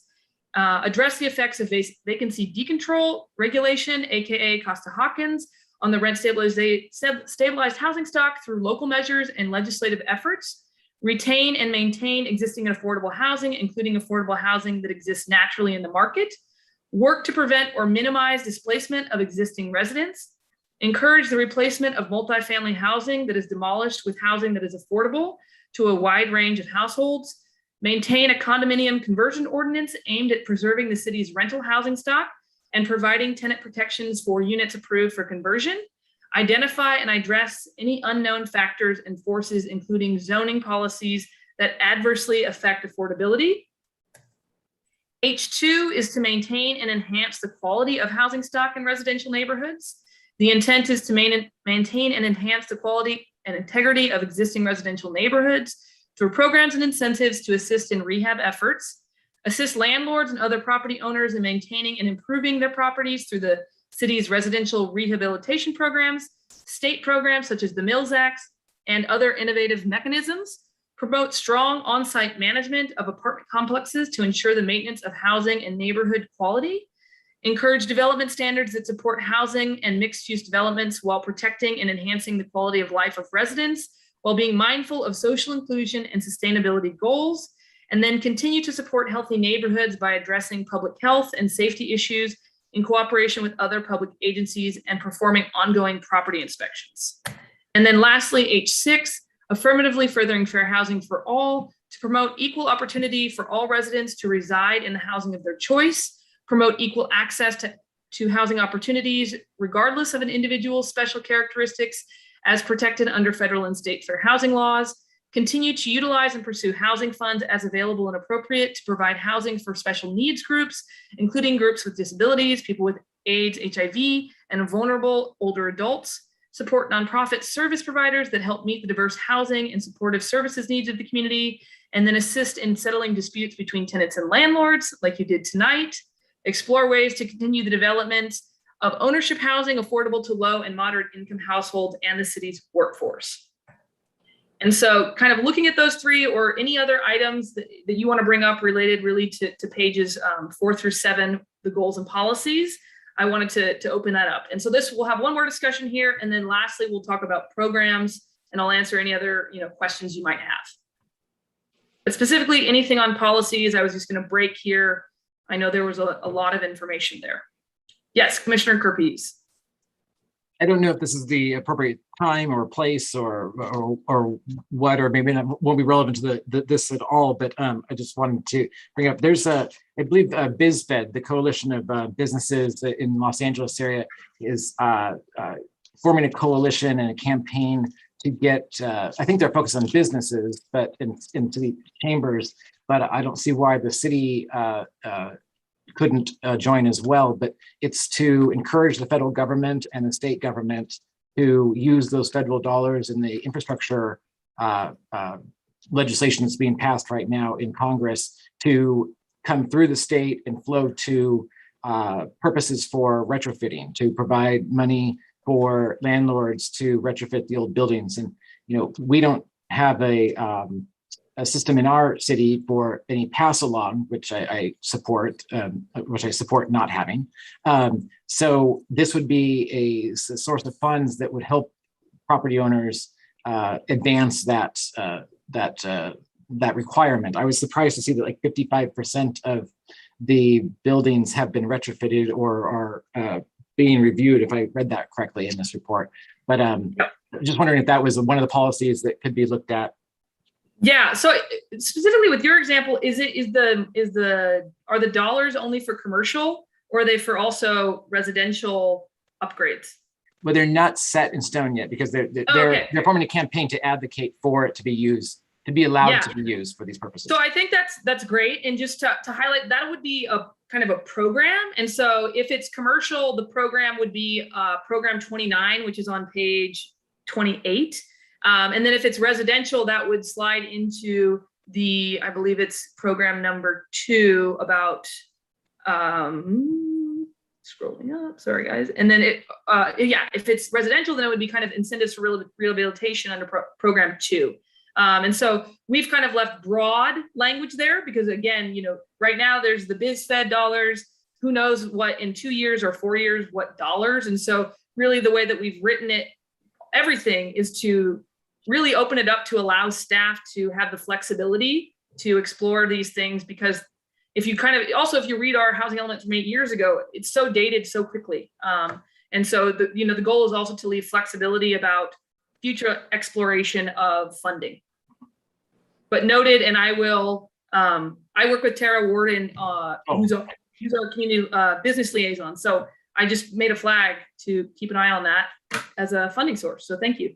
Address the effects of vacancy decontrol regulation, aka Costa-Hawkins, on the rent stabilized housing stock through local measures and legislative efforts. Retain and maintain existing and affordable housing, including affordable housing that exists naturally in the market. Work to prevent or minimize displacement of existing residents. Encourage the replacement of multifamily housing that is demolished with housing that is affordable to a wide range of households. Maintain a condominium conversion ordinance aimed at preserving the city's rental housing stock and providing tenant protections for units approved for conversion. Identify and address any unknown factors and forces, including zoning policies that adversely affect affordability. H2 is to maintain and enhance the quality of housing stock in residential neighborhoods. The intent is to maintain and enhance the quality and integrity of existing residential neighborhoods through programs and incentives to assist in rehab efforts. Assist landlords and other property owners in maintaining and improving their properties through the city's residential rehabilitation programs, state programs such as the Mills Act, and other innovative mechanisms. Promote strong on-site management of apartment complexes to ensure the maintenance of housing and neighborhood quality. Encourage development standards that support housing and mixed-use developments while protecting and enhancing the quality of life of residents, while being mindful of social inclusion and sustainability goals. And then continue to support healthy neighborhoods by addressing public health and safety issues in cooperation with other public agencies and performing ongoing property inspections. And then lastly, H6, affirmatively furthering fair housing for all, to promote equal opportunity for all residents to reside in the housing of their choice, promote equal access to housing opportunities, regardless of an individual's special characteristics as protected under federal and state fair housing laws, continue to utilize and pursue housing funds as available and appropriate to provide housing for special needs groups, including groups with disabilities, people with AIDS, HIV, and vulnerable older adults. Support nonprofit service providers that help meet the diverse housing and supportive services needs of the community, and then assist in settling disputes between tenants and landlords, like you did tonight. explore ways to continue the development of ownership housing affordable to low and moderate income households and the city's workforce. And so kind of looking at those three or any other items that you want to bring up related really to pages 4 through 7, the goals and policies, I wanted to open that up. And so this, we'll have one more discussion here. And then lastly, we'll talk about programs and I'll answer any other questions you might have. But specifically anything on policies, I was just going to break here. I know there was a lot of information there. Yes, Commissioner Kerpes. I don't know if this is the appropriate time or place or what, or maybe not, won't be relevant to this at all, but I just wanted to bring up, there's I believe BizFed, the coalition of businesses in Los Angeles area, is forming a coalition and a campaign to get, I think they're focused on businesses, but into the chambers, but I don't see why the city couldn't join as well, but it's to encourage the federal government and the state government to use those federal dollars in the infrastructure legislation that's being passed right now in Congress to come through the state and flow to purposes for retrofitting, to provide money for landlords to retrofit the old buildings. And, we don't have a system in our city for any pass along, which I support not having. So this would be a source of funds that would help property owners advance that requirement. I was surprised to see that like 55% of the buildings have been retrofitted or are being reviewed, if I read that correctly in this report. But just wondering if that was one of the policies that could be looked at. Yeah. So specifically with your example, are the dollars only for commercial or are they for also residential upgrades? Well, they're not set in stone yet because they're forming a campaign to advocate for it to be used, to be allowed to be used for these purposes. So I think that's great. And just to highlight, that would be a kind of a program. And so if it's commercial, the program would be program 29, which is on page 28. And then if it's residential, that would slide into I believe it's program number 2 about, scrolling up, sorry guys. And then if it's residential, then it would be kind of incentives for rehabilitation under program 2. And so we've kind of left broad language there because again, right now there's the BizFed dollars, who knows what in 2 years or 4 years, what dollars. And so really the way that we've written it, everything is to really open it up to allow staff to have the flexibility to explore these things. Because if you read our housing element from 8 years ago, it's so dated so quickly. And so the goal is also to leave flexibility about future exploration of funding. But noted, and I will, I work with Tara Warden, who's our community business liaison. So I just made a flag to keep an eye on that as a funding source. So thank you.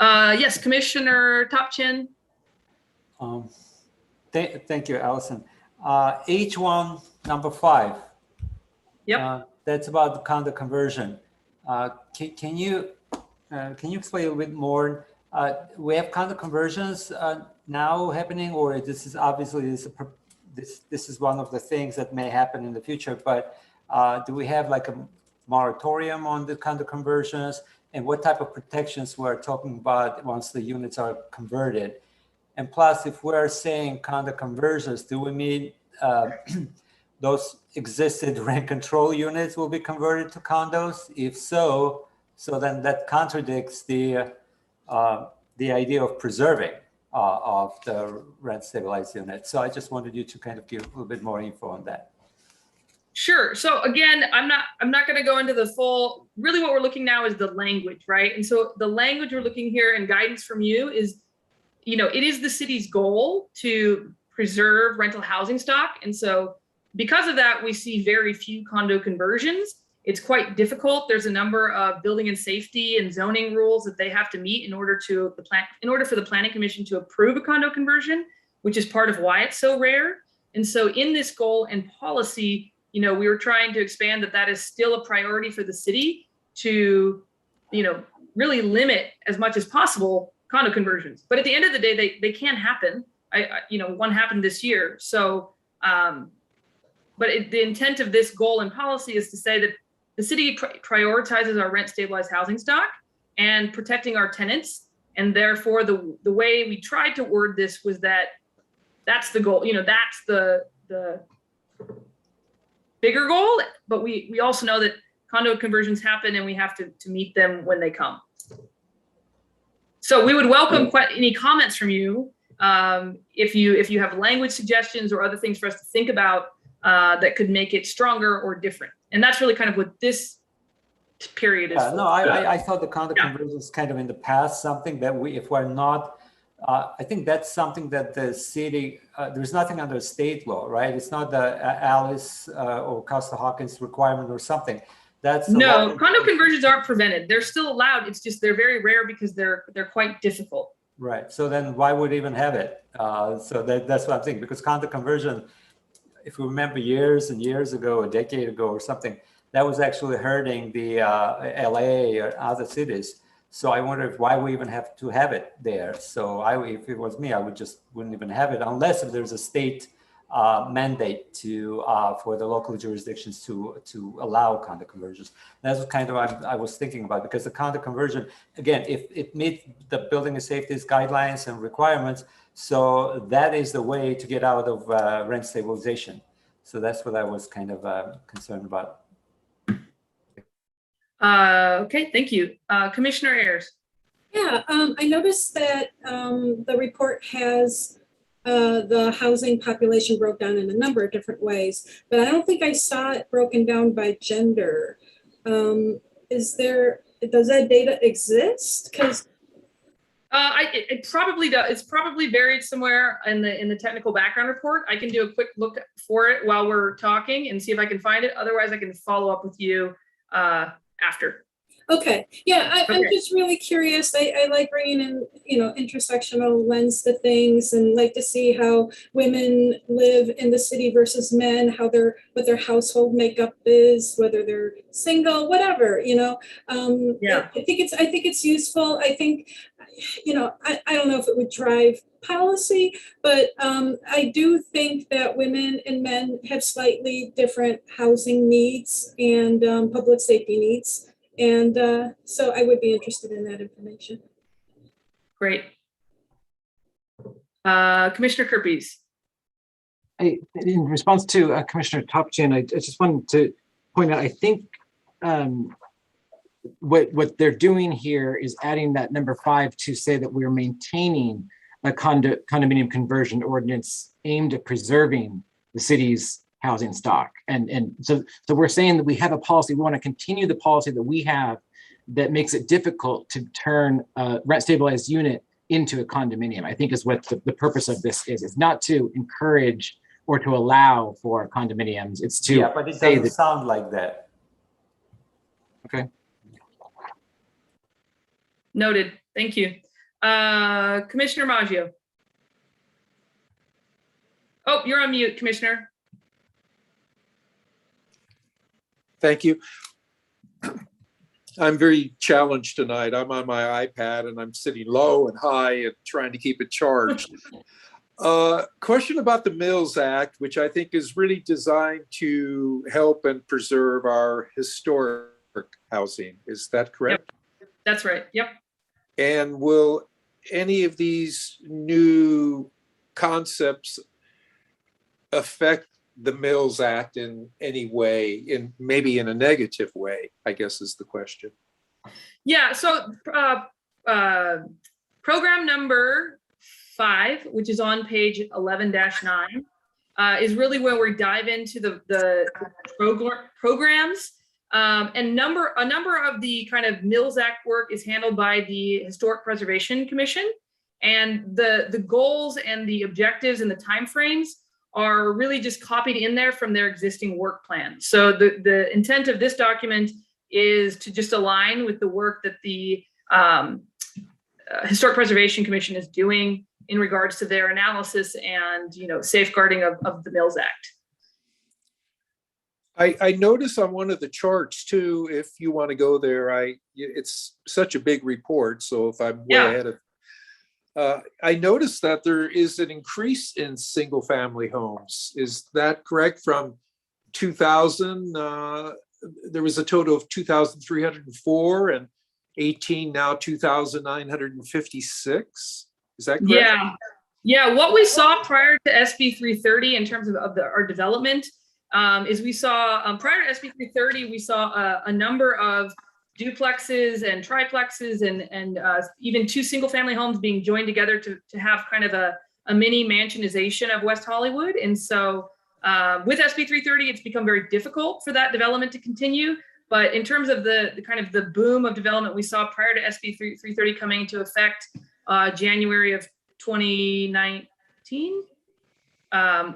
Yes, Commissioner Topchin. Thank you, Allison. H1 number 5. Yep. That's about the condo conversion. Can you explain a little bit more? We have condo conversions now happening, or this is obviously this is one of the things that may happen in the future. But do we have like a moratorium on the condo conversions? And what type of protections we're talking about once the units are converted? And plus, if we're saying condo conversions, do we mean those existed rent control units will be converted to condos? If so, then that contradicts the idea of preserving of the rent stabilized units. So I just wanted you to kind of give a little bit more info on that. Sure. So again, I'm not going to go into the full, really what we're looking now is the language, right? And so the language we're looking here and guidance from you is, it is the city's goal to preserve rental housing stock. And so because of that, we see very few condo conversions. It's quite difficult. There's a number of building and safety and zoning rules that they have to meet in order for the Planning Commission to approve a condo conversion, which is part of why it's so rare. And so in this goal and policy, we were trying to expand that is still a priority for the city to, really limit as much as possible condo conversions. But at the end of the day, they can happen. One happened this year. So the intent of this goal and policy is to say that the city prioritizes our rent stabilized housing stock and protecting our tenants. And therefore the way we tried to word this was that that's the goal, that's the bigger goal, but we also know that condo conversions happen and we have to meet them when they come. So we would welcome any comments from you. If you have language suggestions or other things for us to think about that could make it stronger or different. And that's really kind of what this period is. Yeah, no, I thought the condo conversion is kind of in the past, something that if we're not, I think that's something that the city, there's nothing under state law, right? It's not the Alice or Costa-Hawkins requirement or something. That's no, condo conversions aren't prevented. They're still allowed. It's just they're very rare because they're quite difficult. Right. So then why would even have it? So that's what I'm thinking, because condo conversion, if you remember years and years ago, a decade ago or something, that was actually hurting the LA or other cities. So I wonder why we even have to have it there. So if it was me, I wouldn't even have it unless if there's a state mandate for the local jurisdictions to allow condo conversions. That's what kind of I was thinking about, because the condo conversion, again, if it meets the building and safety guidelines and requirements, so that is the way to get out of rent stabilization. So that's what I was kind of concerned about. Okay, thank you. Commissioner Ayers. Yeah, I noticed that the report has the housing population broke down in a number of different ways, but I don't think I saw it broken down by gender. Does that data exist? Because it probably does. It's probably buried somewhere in the technical background report. I can do a quick look for it while we're talking and see if I can find it. Otherwise, I can follow up with you after. Okay, yeah, I'm just really curious. I like bringing in, intersectional lens to things, and like to see how women live in the city versus men, what their household makeup is, whether they're single, whatever, Yeah. I think it's useful. I think, I don't know if it would drive policy, but I do think that women and men have slightly different housing needs and public safety needs. And so I would be interested in that information. Great. Commissioner Kerpes. In response to Commissioner Topchin, I just wanted to point out, I think what they're doing here is adding that number 5 to say that we're maintaining a condominium conversion ordinance aimed at preserving the city's housing stock. And so we're saying that we have a policy, we want to continue the policy that we have that makes it difficult to turn a rent stabilized unit into a condominium, I think is what the purpose of this is. It's not to encourage or to allow for condominiums. It's to but it doesn't sound like that. Okay. Noted. Thank you. Commissioner Maggio. Oh, you're on mute, Commissioner. Thank you. I'm very challenged tonight. I'm on my iPad and I'm sitting low and high and trying to keep it charged. Question about the Mills Act, which I think is really designed to help and preserve our historic housing. Is that correct? Yep. That's right. Yep. And will any of these new concepts affect the Mills Act in any way, maybe in a negative way, I guess is the question. Yeah, so program number 5, which is on page 11-9, is really where we dive into the programs. And a number of the kind of Mills Act work is handled by the Historic Preservation Commission, and the goals and the objectives and the timeframes are really just copied in there from their existing work plan. So the intent of this document is to just align with the work that the Historic Preservation Commission is doing in regards to their analysis and safeguarding of the Mills Act. I notice on one of the charts too, if you want to go there, it's such a big report. So if I'm way ahead of, I noticed that there is an increase in single family homes. Is that correct? From 2000, there was a total of 2,304, and 18 now 2,956. Is that correct? Yeah. Yeah, what we saw prior to SB 330 in terms of our development is we saw, prior to SB 330, we saw a number of duplexes and triplexes and even 2 single-family homes being joined together to have kind of a mini mansionization of West Hollywood. And so with SB 330, it's become very difficult for that development to continue. But in terms of the kind of the boom of development we saw prior to SB 330 coming into effect January of 2019,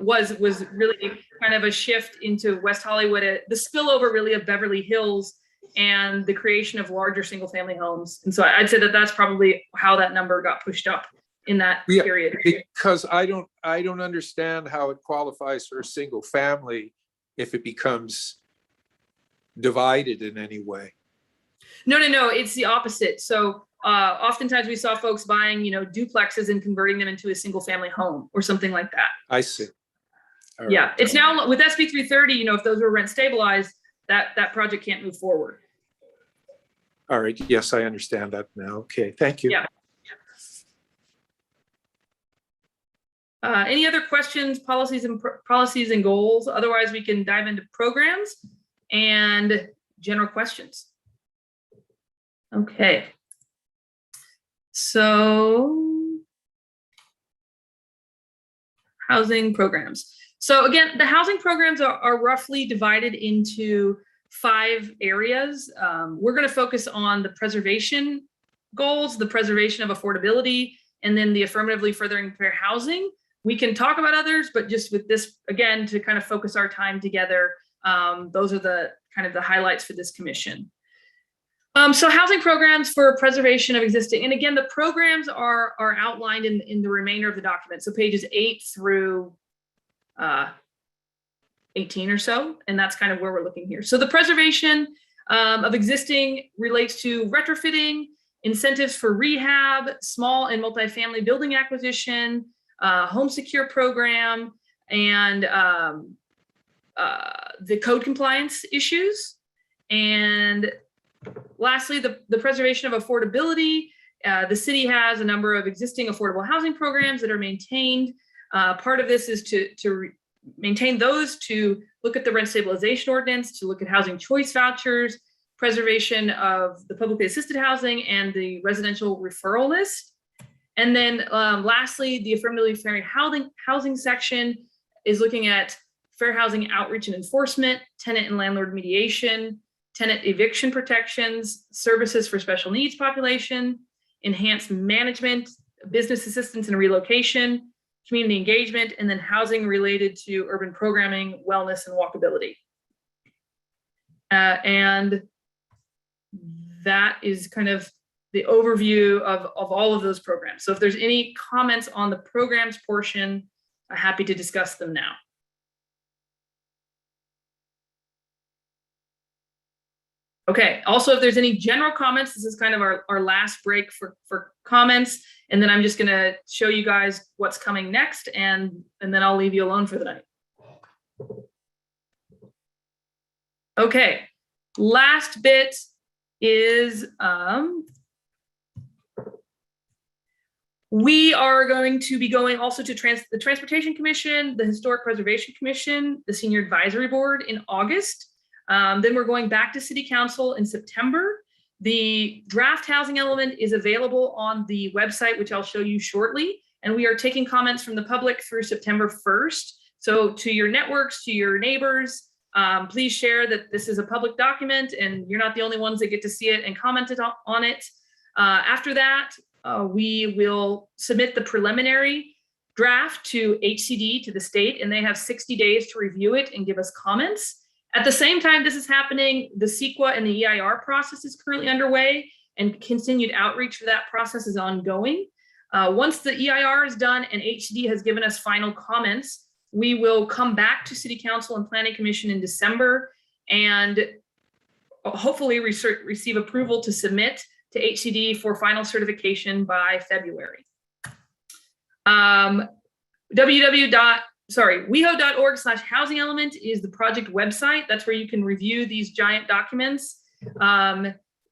was really kind of a shift into West Hollywood, the spillover really of Beverly Hills and the creation of larger single family homes. And so I'd say that that's probably how that number got pushed up in that period. Because I don't understand how it qualifies for a single family if it becomes divided in any way. No, it's the opposite. So oftentimes we saw folks buying, duplexes and converting them into a single family home or something like that. I see. All Yeah, right. it's now with SB 330, if those were rent stabilized, that project can't move forward. All right. Yes, I understand that now. Okay, thank you. Yeah. Any other questions, policies and goals? Otherwise, we can dive into programs and general questions. Okay. So housing programs. So again, the housing programs are roughly divided into 5 areas. We're going to focus on the preservation goals, the preservation of affordability, and then the affirmatively furthering fair housing. We can talk about others, but just with this, again, to kind of focus our time together, those are the kind of the highlights for this commission. So housing programs for preservation of existing, and again, the programs are outlined in the remainder of the document. So pages 8 through 18 or so, and that's kind of where we're looking here. So the preservation of existing relates to retrofitting, incentives for rehab, small and multifamily building acquisition, home secure program, and the code compliance issues. And lastly, the preservation of affordability. The city has a number of existing affordable housing programs that are maintained. Part of this is to maintain those, to look at the rent stabilization ordinance, to look at housing choice vouchers, preservation of the publicly assisted housing, and the residential referral list. And then lastly, the affirmatively fair housing section is looking at fair housing outreach and enforcement, tenant and landlord mediation, tenant eviction protections, services for special needs population, enhanced management, business assistance and relocation, community engagement, and then housing related to urban programming, wellness, and walkability. And that is kind of the overview of all of those programs. So if there's any comments on the programs portion, I'm happy to discuss them now. Okay, also, if there's any general comments, this is kind of our last break for comments, and then I'm just gonna show you guys what's coming next, and then I'll leave you alone for the night. Okay, last bit is we are going to be going also to the Transportation Commission, the Historic Preservation Commission, the Senior Advisory Board in August. Then we're going back to City Council in September. The draft housing element is available on the website, which I'll show you shortly. And we are taking comments from the public through September 1st. So to your networks, to your neighbors, please share that this is a public document and you're not the only ones that get to see it and comment on it. After that, we will submit the preliminary draft to HCD, to the state, and they have 60 days to review it and give us comments. At the same time this is happening, the CEQA and the EIR process is currently underway, and continued outreach for that process is ongoing. Once the EIR is done and HCD has given us final comments, we will come back to City Council and Planning Commission in December and hopefully receive approval to submit to HCD for final certification by February. WeHo.org/housing element is the project website. That's where you can review these giant documents.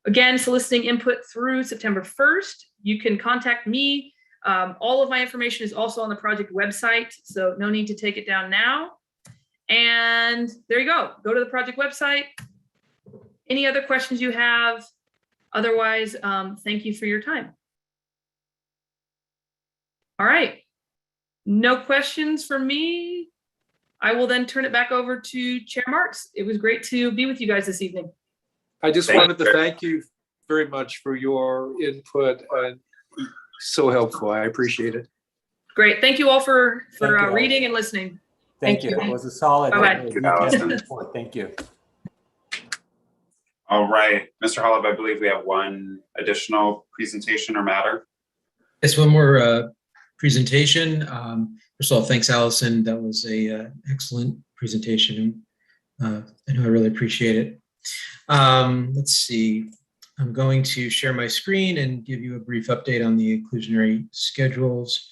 Again, soliciting input through September 1st. You can contact me. All of my information is also on the project website, so no need to take it down now. And there you go. Go to the project website. Any other questions you have? Otherwise, thank you for your time. All right. No questions from me. I will then turn it back over to Chair Marks. It was great to be with you guys this evening. I just wanted to thank you very much for your input. So helpful. I appreciate it. Great. Thank you all for Thank you. reading and listening. Thank you. It was a solid. Bye-bye. detailed report. Thank you. All right, Mr. Holub, I believe we have one additional presentation or matter. Yes, one more presentation. First of all, thanks, Allison. That was a excellent presentation. I know I really appreciate it. Let's see. I'm going to share my screen and give you a brief update on the inclusionary schedules.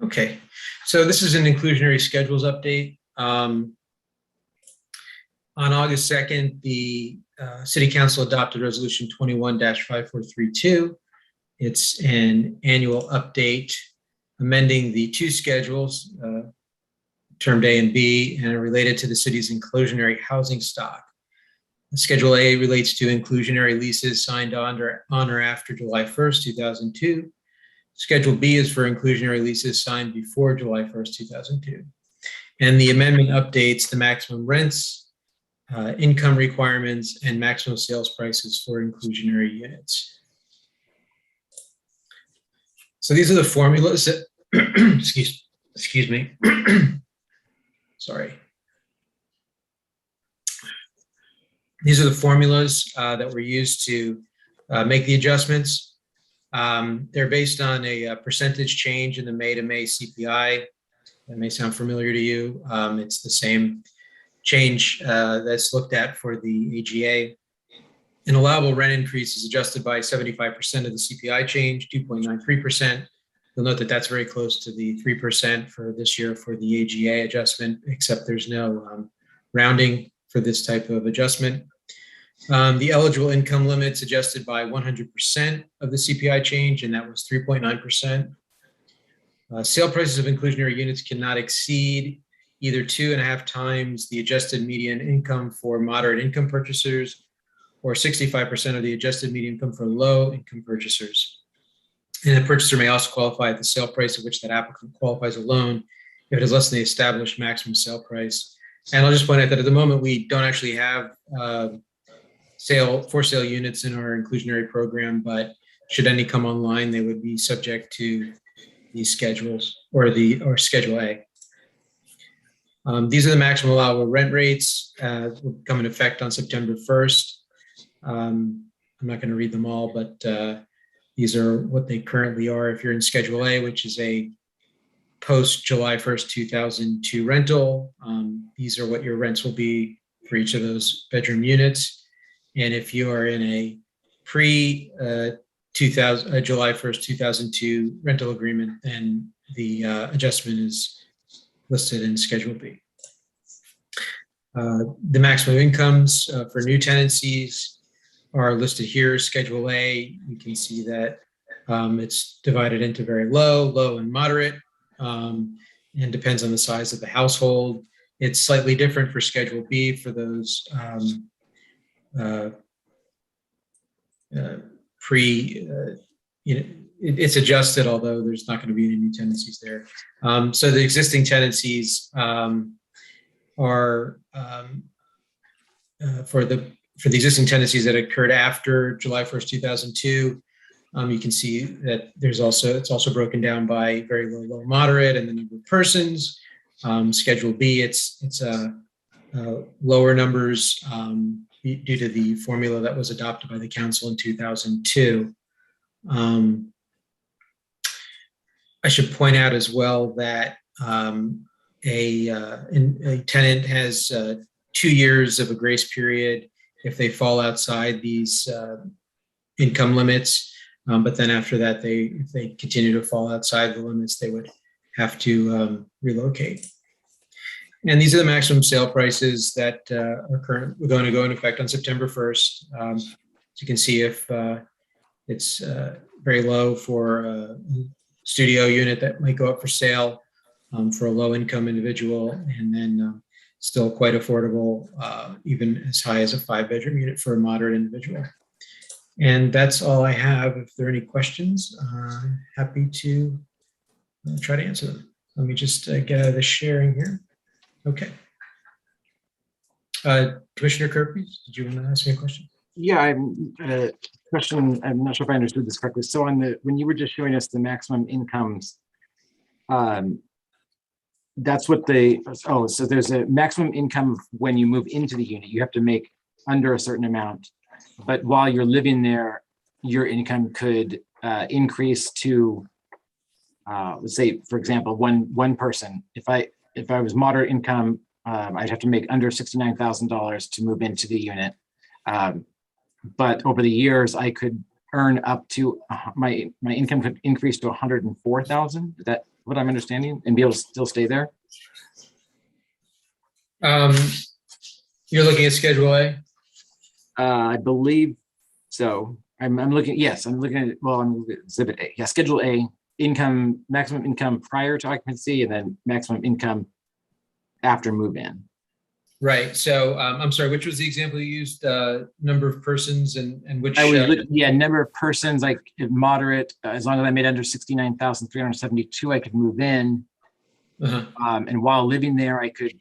Okay, so this is an inclusionary schedules update. On August 2nd, the City Council adopted Resolution 21-5432. It's an annual update amending the two schedules, termed A and B, and are related to the city's inclusionary housing stock. Schedule A relates to inclusionary leases signed on or after July 1st, 2002. Schedule B is for inclusionary leases signed before July 1st, 2002. And the amendment updates the maximum rents, income requirements, and maximum sales prices for inclusionary units. So these are the formulas that, excuse me, sorry. These are the formulas that were used to make the adjustments. They're based on a percentage change in the May to May CPI. That may sound familiar to you. It's the same change that's looked at for the AGA. An allowable rent increase is adjusted by 75% of the CPI change, 2.93%. You'll note that that's very close to the 3% for this year for the AGA adjustment, except there's no rounding for this type of adjustment. The eligible income limits adjusted by 100% of the CPI change, and that was 3.9%. Sale prices of inclusionary units cannot exceed either 2.5 times the adjusted median income for moderate income purchasers or 65% of the adjusted median income for low income purchasers. And a purchaser may also qualify at the sale price at which that applicant qualifies alone if it is less than the established maximum sale price. And I'll just point out that at the moment, we don't actually have for sale units in our inclusionary program, but should any come online, they would be subject to these schedules or Schedule A. These are the maximum allowable rent rates will come in effect on September 1st. I'm not going to read them all, but these are what they currently are. If you're in Schedule A, which is a post July 1st, 2002 rental, these are what your rents will be for each of those bedroom units. And if you are in a July 1st, 2002 rental agreement, then the adjustment is listed in Schedule B. The maximum incomes for new tenancies are listed here. Schedule A, you can see that it's divided into very low, and moderate, and depends on the size of the household. It's slightly different for Schedule B for those it's adjusted, although there's not going to be any new tenancies there. So the existing tenancies are for the existing tenancies that occurred after July 1st, 2002. You can see that it's also broken down by very low, moderate, and the number of persons. Schedule B, it's lower numbers due to the formula that was adopted by the council in 2002. I should point out as well that a tenant has 2 years of a grace period if they fall outside these income limits. But then after that, if they continue to fall outside the limits, they would have to relocate. And these are the maximum sale prices that are going to go into effect on September 1st. As you can see, if it's very low for a studio unit that might go up for sale for a low-income individual, and then still quite affordable, even as high as a 5-bedroom unit for a moderate individual. And that's all I have. If there are any questions, I'm happy to try to answer them. Let me just get out of the sharing here. Okay. Commissioner Kirby, did you want to ask me a question? Yeah, I'm question. I'm not sure if I understood this correctly. So when you were just showing us the maximum incomes, that's what so there's a maximum income when you move into the unit. You have to make under a certain amount, but while you're living there, your income could increase to, let's say, for example, one person. If I was moderate income, I'd have to make under $69,000 to move into the unit. But over the years, I could earn up to my income could increase to 104,000. Is that what I'm understanding, and be able to still stay there? You're looking at Schedule A? I believe so. I'm looking. Yes, I'm looking at. Well, I'm looking at Exhibit A. Yeah, Schedule A. Income, maximum income prior to occupancy, and then maximum income after move-in. Right. So I'm sorry, which was the example you used? Number of persons and which? I was number of persons, like moderate, as long as I made under 69,372, I could move in. And while living there, I could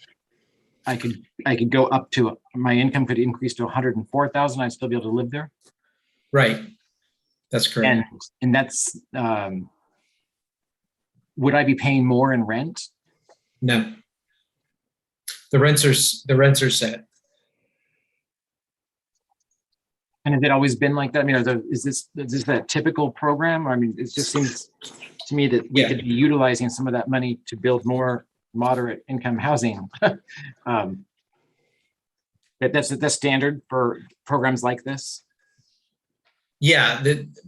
go up to, my income could increase to 104,000. I'd still be able to live there. Right. That's correct. And that's, would I be paying more in rent? No. The rents are set. And has it always been like that? I mean, is this that typical program? I mean, it just seems to me that we could be utilizing some of that money to build more moderate income housing. That's standard for programs like this. Yeah,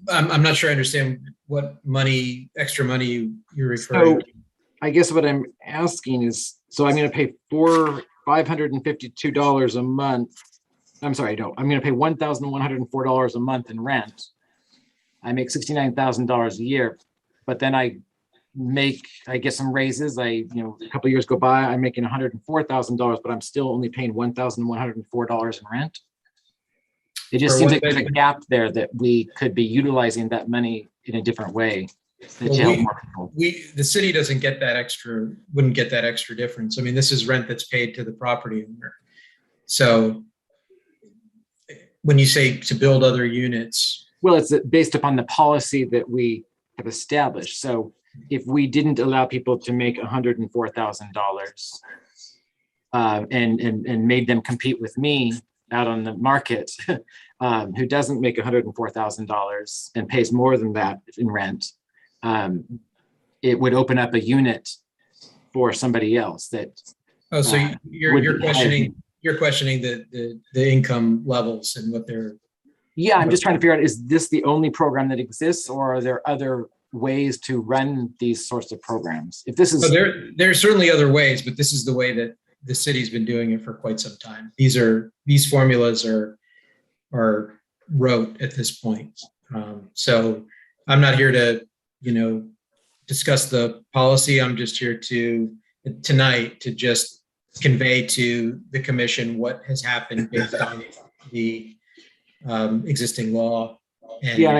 I'm not sure I understand what extra money you're referring to. I guess what I'm asking is, so I'm going to pay $552 a month. I'm sorry, no, I'm going to pay $1,104 a month in rent. I make $69,000 a year, but then I get some raises. A couple of years go by, I'm making $104,000, but I'm still only paying $1,104 in rent. It just seems like there's a gap there that we could be utilizing that money in a different way. The city doesn't get that extra, wouldn't get that extra difference. I mean, this is rent that's paid to the property owner. So when you say to build other units. Well, it's based upon the policy that we have established. So if we didn't allow people to make $104,000 and made them compete with me out on the market, who doesn't make $104,000 and pays more than that in rent, it would open up a unit for somebody else that. Oh, so you're questioning the income levels and what they're. Yeah, I'm just trying to figure out, is this the only program that exists, or are there other ways to run these sorts of programs? If this is. Oh, there are certainly other ways, but this is the way that the city's been doing it for quite some time. These formulas are rote at this point. So I'm not here to, discuss the policy. I'm just here tonight to just convey to the commission what has happened based on the existing law. And Yeah,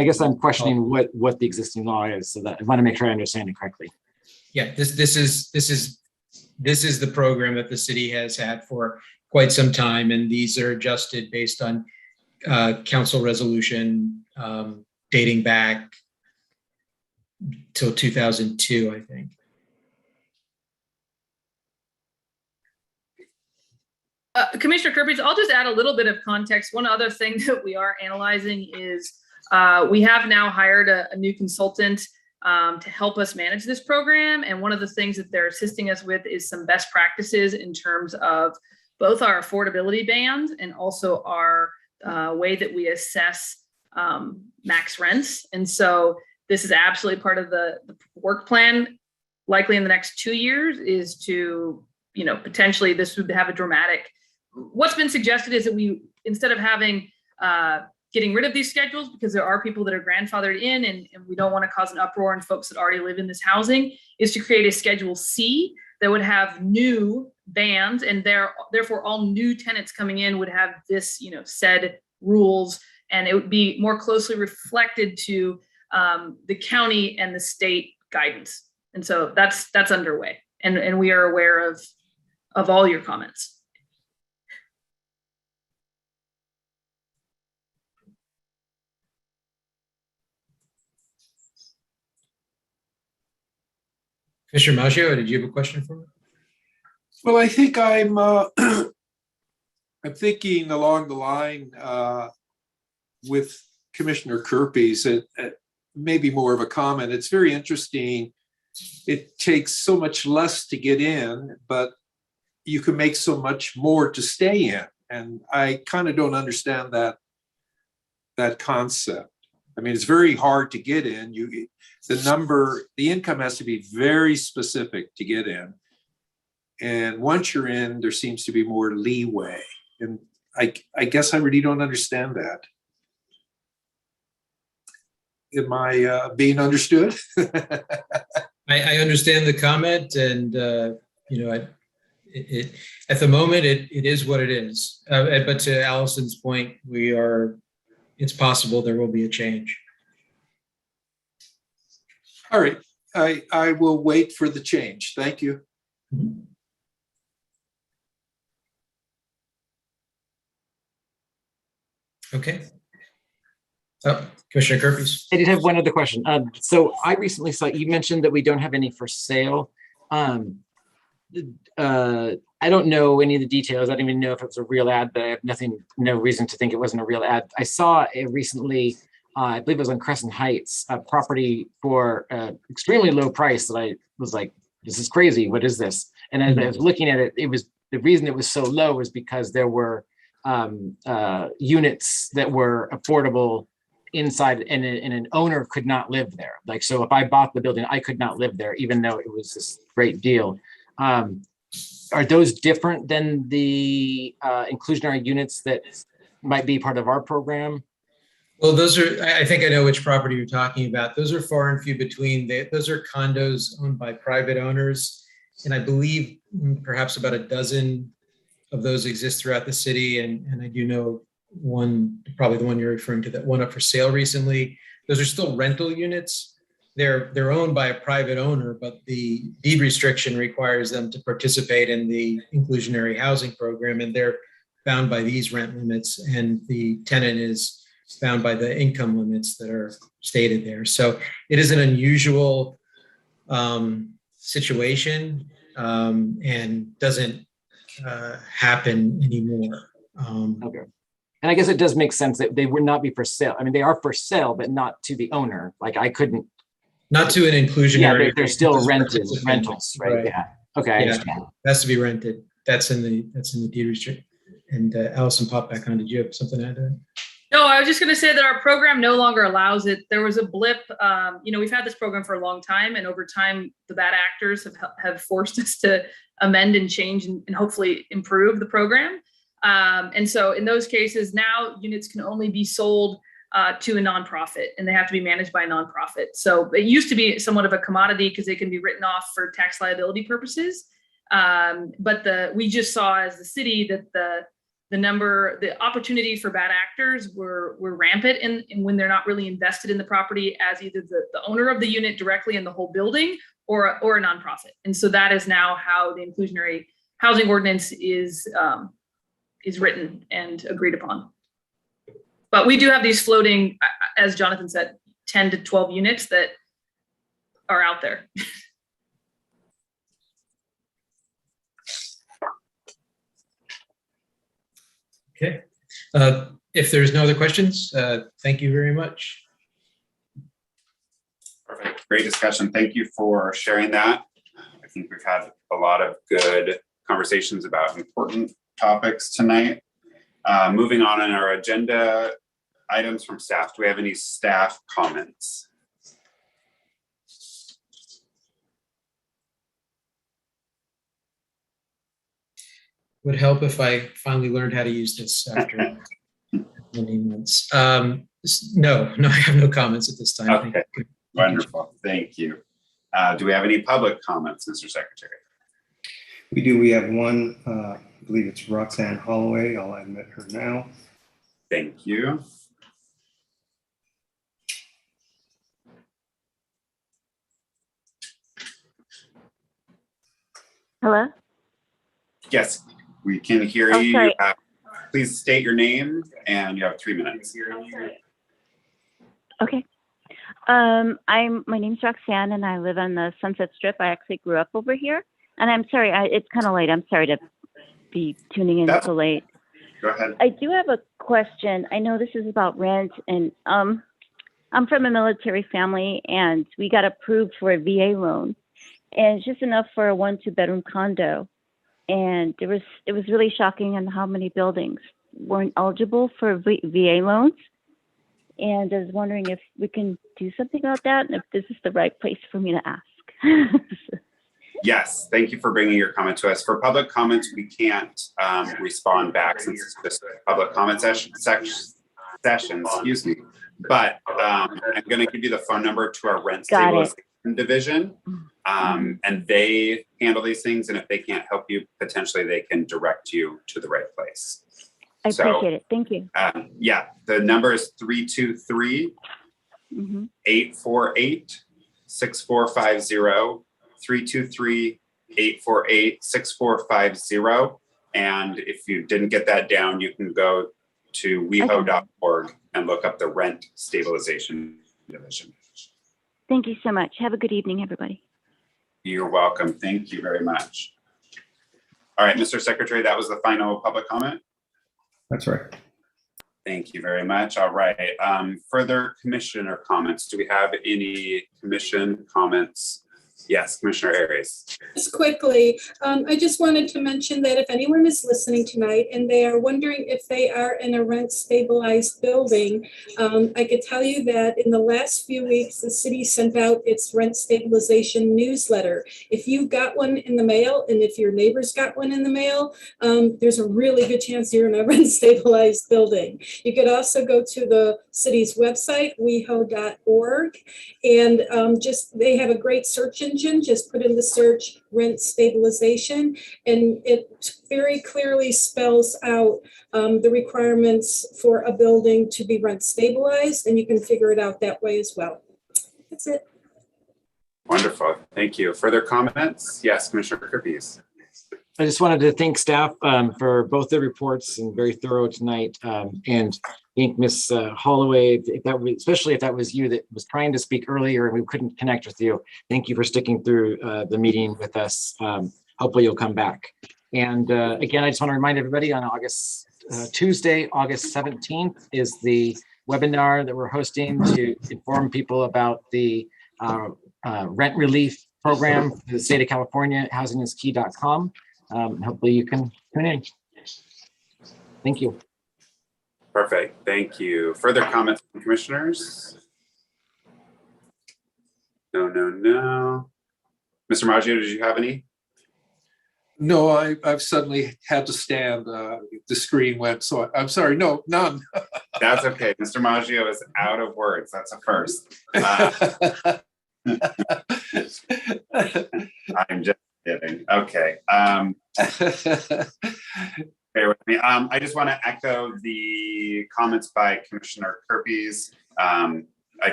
this is the program that the city has had for quite some time, and these are adjusted based on council resolution dating back till 2002, I think. Commissioner Kirby, I'll just add a little bit of context. One other thing that we are analyzing is we have now hired a new consultant to help us manage this program. And one of the things that they're assisting us with is some best practices in terms of both our affordability bands and also our way that we assess max rents. And so this is absolutely part of the work plan, likely in the next 2 years, is to, potentially this would have a dramatic, what's been suggested is that we, instead of having, getting rid of these schedules, because there are people that are grandfathered in and we don't want to cause an uproar in folks that already live in this housing, is to create a Schedule C that would have new bands, and therefore all new tenants coming in would have this, said rules, and it would be more closely reflected to the county and the state guidance. And so that's underway, and we are aware of all your comments. Commissioner Maggio, did you have a question for me? Well, I think I'm thinking along the line with Commissioner Kirby's, maybe more of a comment. It's very interesting. It takes so much less to get in, but you can make so much more to stay in. And I kind of don't understand that concept. I mean, it's very hard to get in. The income has to be very specific to get in. And once you're in, there seems to be more leeway. And I guess I really don't understand that. Am I being understood? I understand the comment, and at the moment it is what it is. But to Allison's point, it's possible there will be a change. All right, I will wait for the change. Thank you. Okay. Oh, Commissioner Kirby's. I did have one other question. So I recently saw, you mentioned that we don't have any for sale. I don't know any of the details. I don't even know if it was a real ad, but I have no reason to think it wasn't a real ad. I saw it recently, I believe it was on Crescent Heights, a property for extremely low price that I was like, this is crazy. What is this? And as I was looking at it, the reason it was so low was because there were units that were affordable inside, and an owner could not live there. Like, so if I bought the building, I could not live there, even though it was this great deal. Are those different than the inclusionary units that might be part of our program? Well, I think I know which property you're talking about. Those are far and few between. Those are condos owned by private owners. And I believe perhaps about a dozen of those exist throughout the city. And I do know one, probably the one you're referring to, that went up for sale recently. Those are still rental units. They're owned by a private owner, but the deed restriction requires them to participate in the inclusionary housing program, and they're bound by these rent limits, and the tenant is bound by the income limits that are stated there. So it is an unusual situation and doesn't happen anymore. Okay. And I guess it does make sense that they would not be for sale. I mean, they are for sale, but not to the owner. Like, I couldn't. Not to an inclusionary. Yeah, they're still rentals, right? Yeah. Okay, I understand. It has to be rented. That's in the deed restriction. And Allison, pop back on. Did you have something to add to that? No, I was just going to say that our program no longer allows it. There was a blip. We've had this program for a long time, and over time, the bad actors have forced us to amend and change and hopefully improve the program. And so in those cases, now units can only be sold to a nonprofit, and they have to be managed by a nonprofit. So it used to be somewhat of a commodity because they can be written off for tax liability purposes. But we just saw as the city that the opportunity for bad actors were rampant, and when they're not really invested in the property as either the owner of the unit directly in the whole building or a nonprofit. And so that is now how the inclusionary housing ordinance is written and agreed upon. But we do have these floating, as Jonathan said, 10 to 12 units that are out there. Okay. If there's no other questions, thank you very much. Perfect. Great discussion. Thank you for sharing that. I think we've had a lot of good conversations about important topics tonight. Moving on in our agenda, items from staff. Do we have any staff comments? Would help if I finally learned how to use this after many months. No, I have no comments at this time. Okay, wonderful. Thank you. Do we have any public comments, Mr. Secretary? We do. We have one, I believe it's Roxanne Holloway. I'll admit her now. Thank you. Hello? Yes, we can hear Oh, you. sorry. Please state your name and you have 3 minutes. Okay. My name's Roxanne and I live on the Sunset Strip. I actually grew up over here. And I'm sorry, it's kind of late. I'm sorry to be tuning in so late. Go ahead. I do have a question. I know this is about rent, and I'm from a military family and we got approved for a VA loan. And it's just enough for a 1-2 bedroom condo. And it was really shocking on how many buildings weren't eligible for VA loans. And I was wondering if we can do something about that and if this is the right place for me to ask. Yes, thank you for bringing your comment to us. For public comments, we can't respond back since it's just a public comment session, excuse me. But I'm going to give you the phone number to our rent stabilization division. And they handle these things. And if they can't help you, potentially they can direct you to the right place. I appreciate it. Thank you. Yeah, the number is 323-848-6450, 323-848-6450. And if you didn't get that down, you can go to WehoTV.org and look up the Rent Stabilization Division. Thank you so much. Have a good evening, everybody. You're welcome. Thank you very much. All right, Mr. Secretary, that was the final public comment. That's right. Thank you very much. All right. Further commissioner comments. Do we have any commission comments? Yes, Commissioner Aries. Just quickly, I just wanted to mention that if anyone is listening tonight and they are wondering if they are in a rent stabilized building, I could tell you that in the last few weeks, the city sent out its rent stabilization newsletter. If you got one in the mail and if your neighbors got one in the mail, there's a really good chance you're in a rent stabilized building. You could also go to the city's website, WehoTV.org, and they have a great search engine. Just put in the search rent stabilization, and it very clearly spells out the requirements for a building to be rent stabilized, and you can figure it out that way as well. That's it. Wonderful. Thank you. Further comments? Yes, Commissioner Kirpies. I just wanted to thank staff for both the reports and very thorough tonight. And thank Ms. Holloway, especially if that was you that was trying to speak earlier and we couldn't connect with you. Thank you for sticking through the meeting with us. Hopefully you'll come back. And again, I just want to remind everybody on Tuesday, August 17th is the webinar that we're hosting to inform people about the rent relief program for the state of California, housingiskey.com. Hopefully you can tune in. Thank you. Perfect. Thank you. Further comments from commissioners? No. Mr. Maggio, did you have any? No, I've suddenly had to stand. The screen went, so I'm sorry. No, none. That's okay. Mr. Maggio is out of words. That's a first. I'm just kidding. Okay. Bear with me. I just want to echo the comments by Commissioner Kirpies. I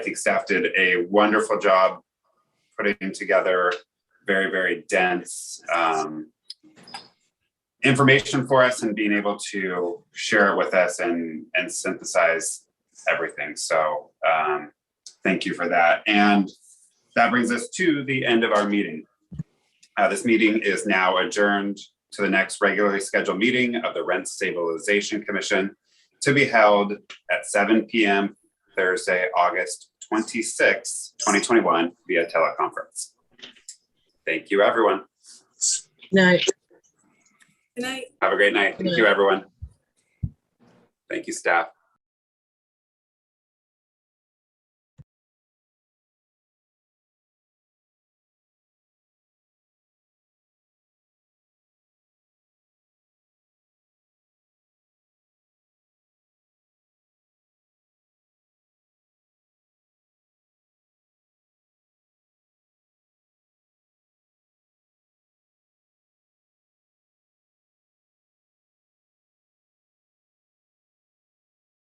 think staff did a wonderful job putting together very, very dense information for us and being able to share it with us and synthesize everything. So thank you for that. And that brings us to the end of our meeting. This meeting is now adjourned to the next regularly scheduled meeting of the Rent Stabilization Commission to be held at 7 p.m. Thursday, August 26, 2021 via teleconference. Thank you, everyone. Night. Good night. Have a great night. Thank you, everyone. Thank you, staff.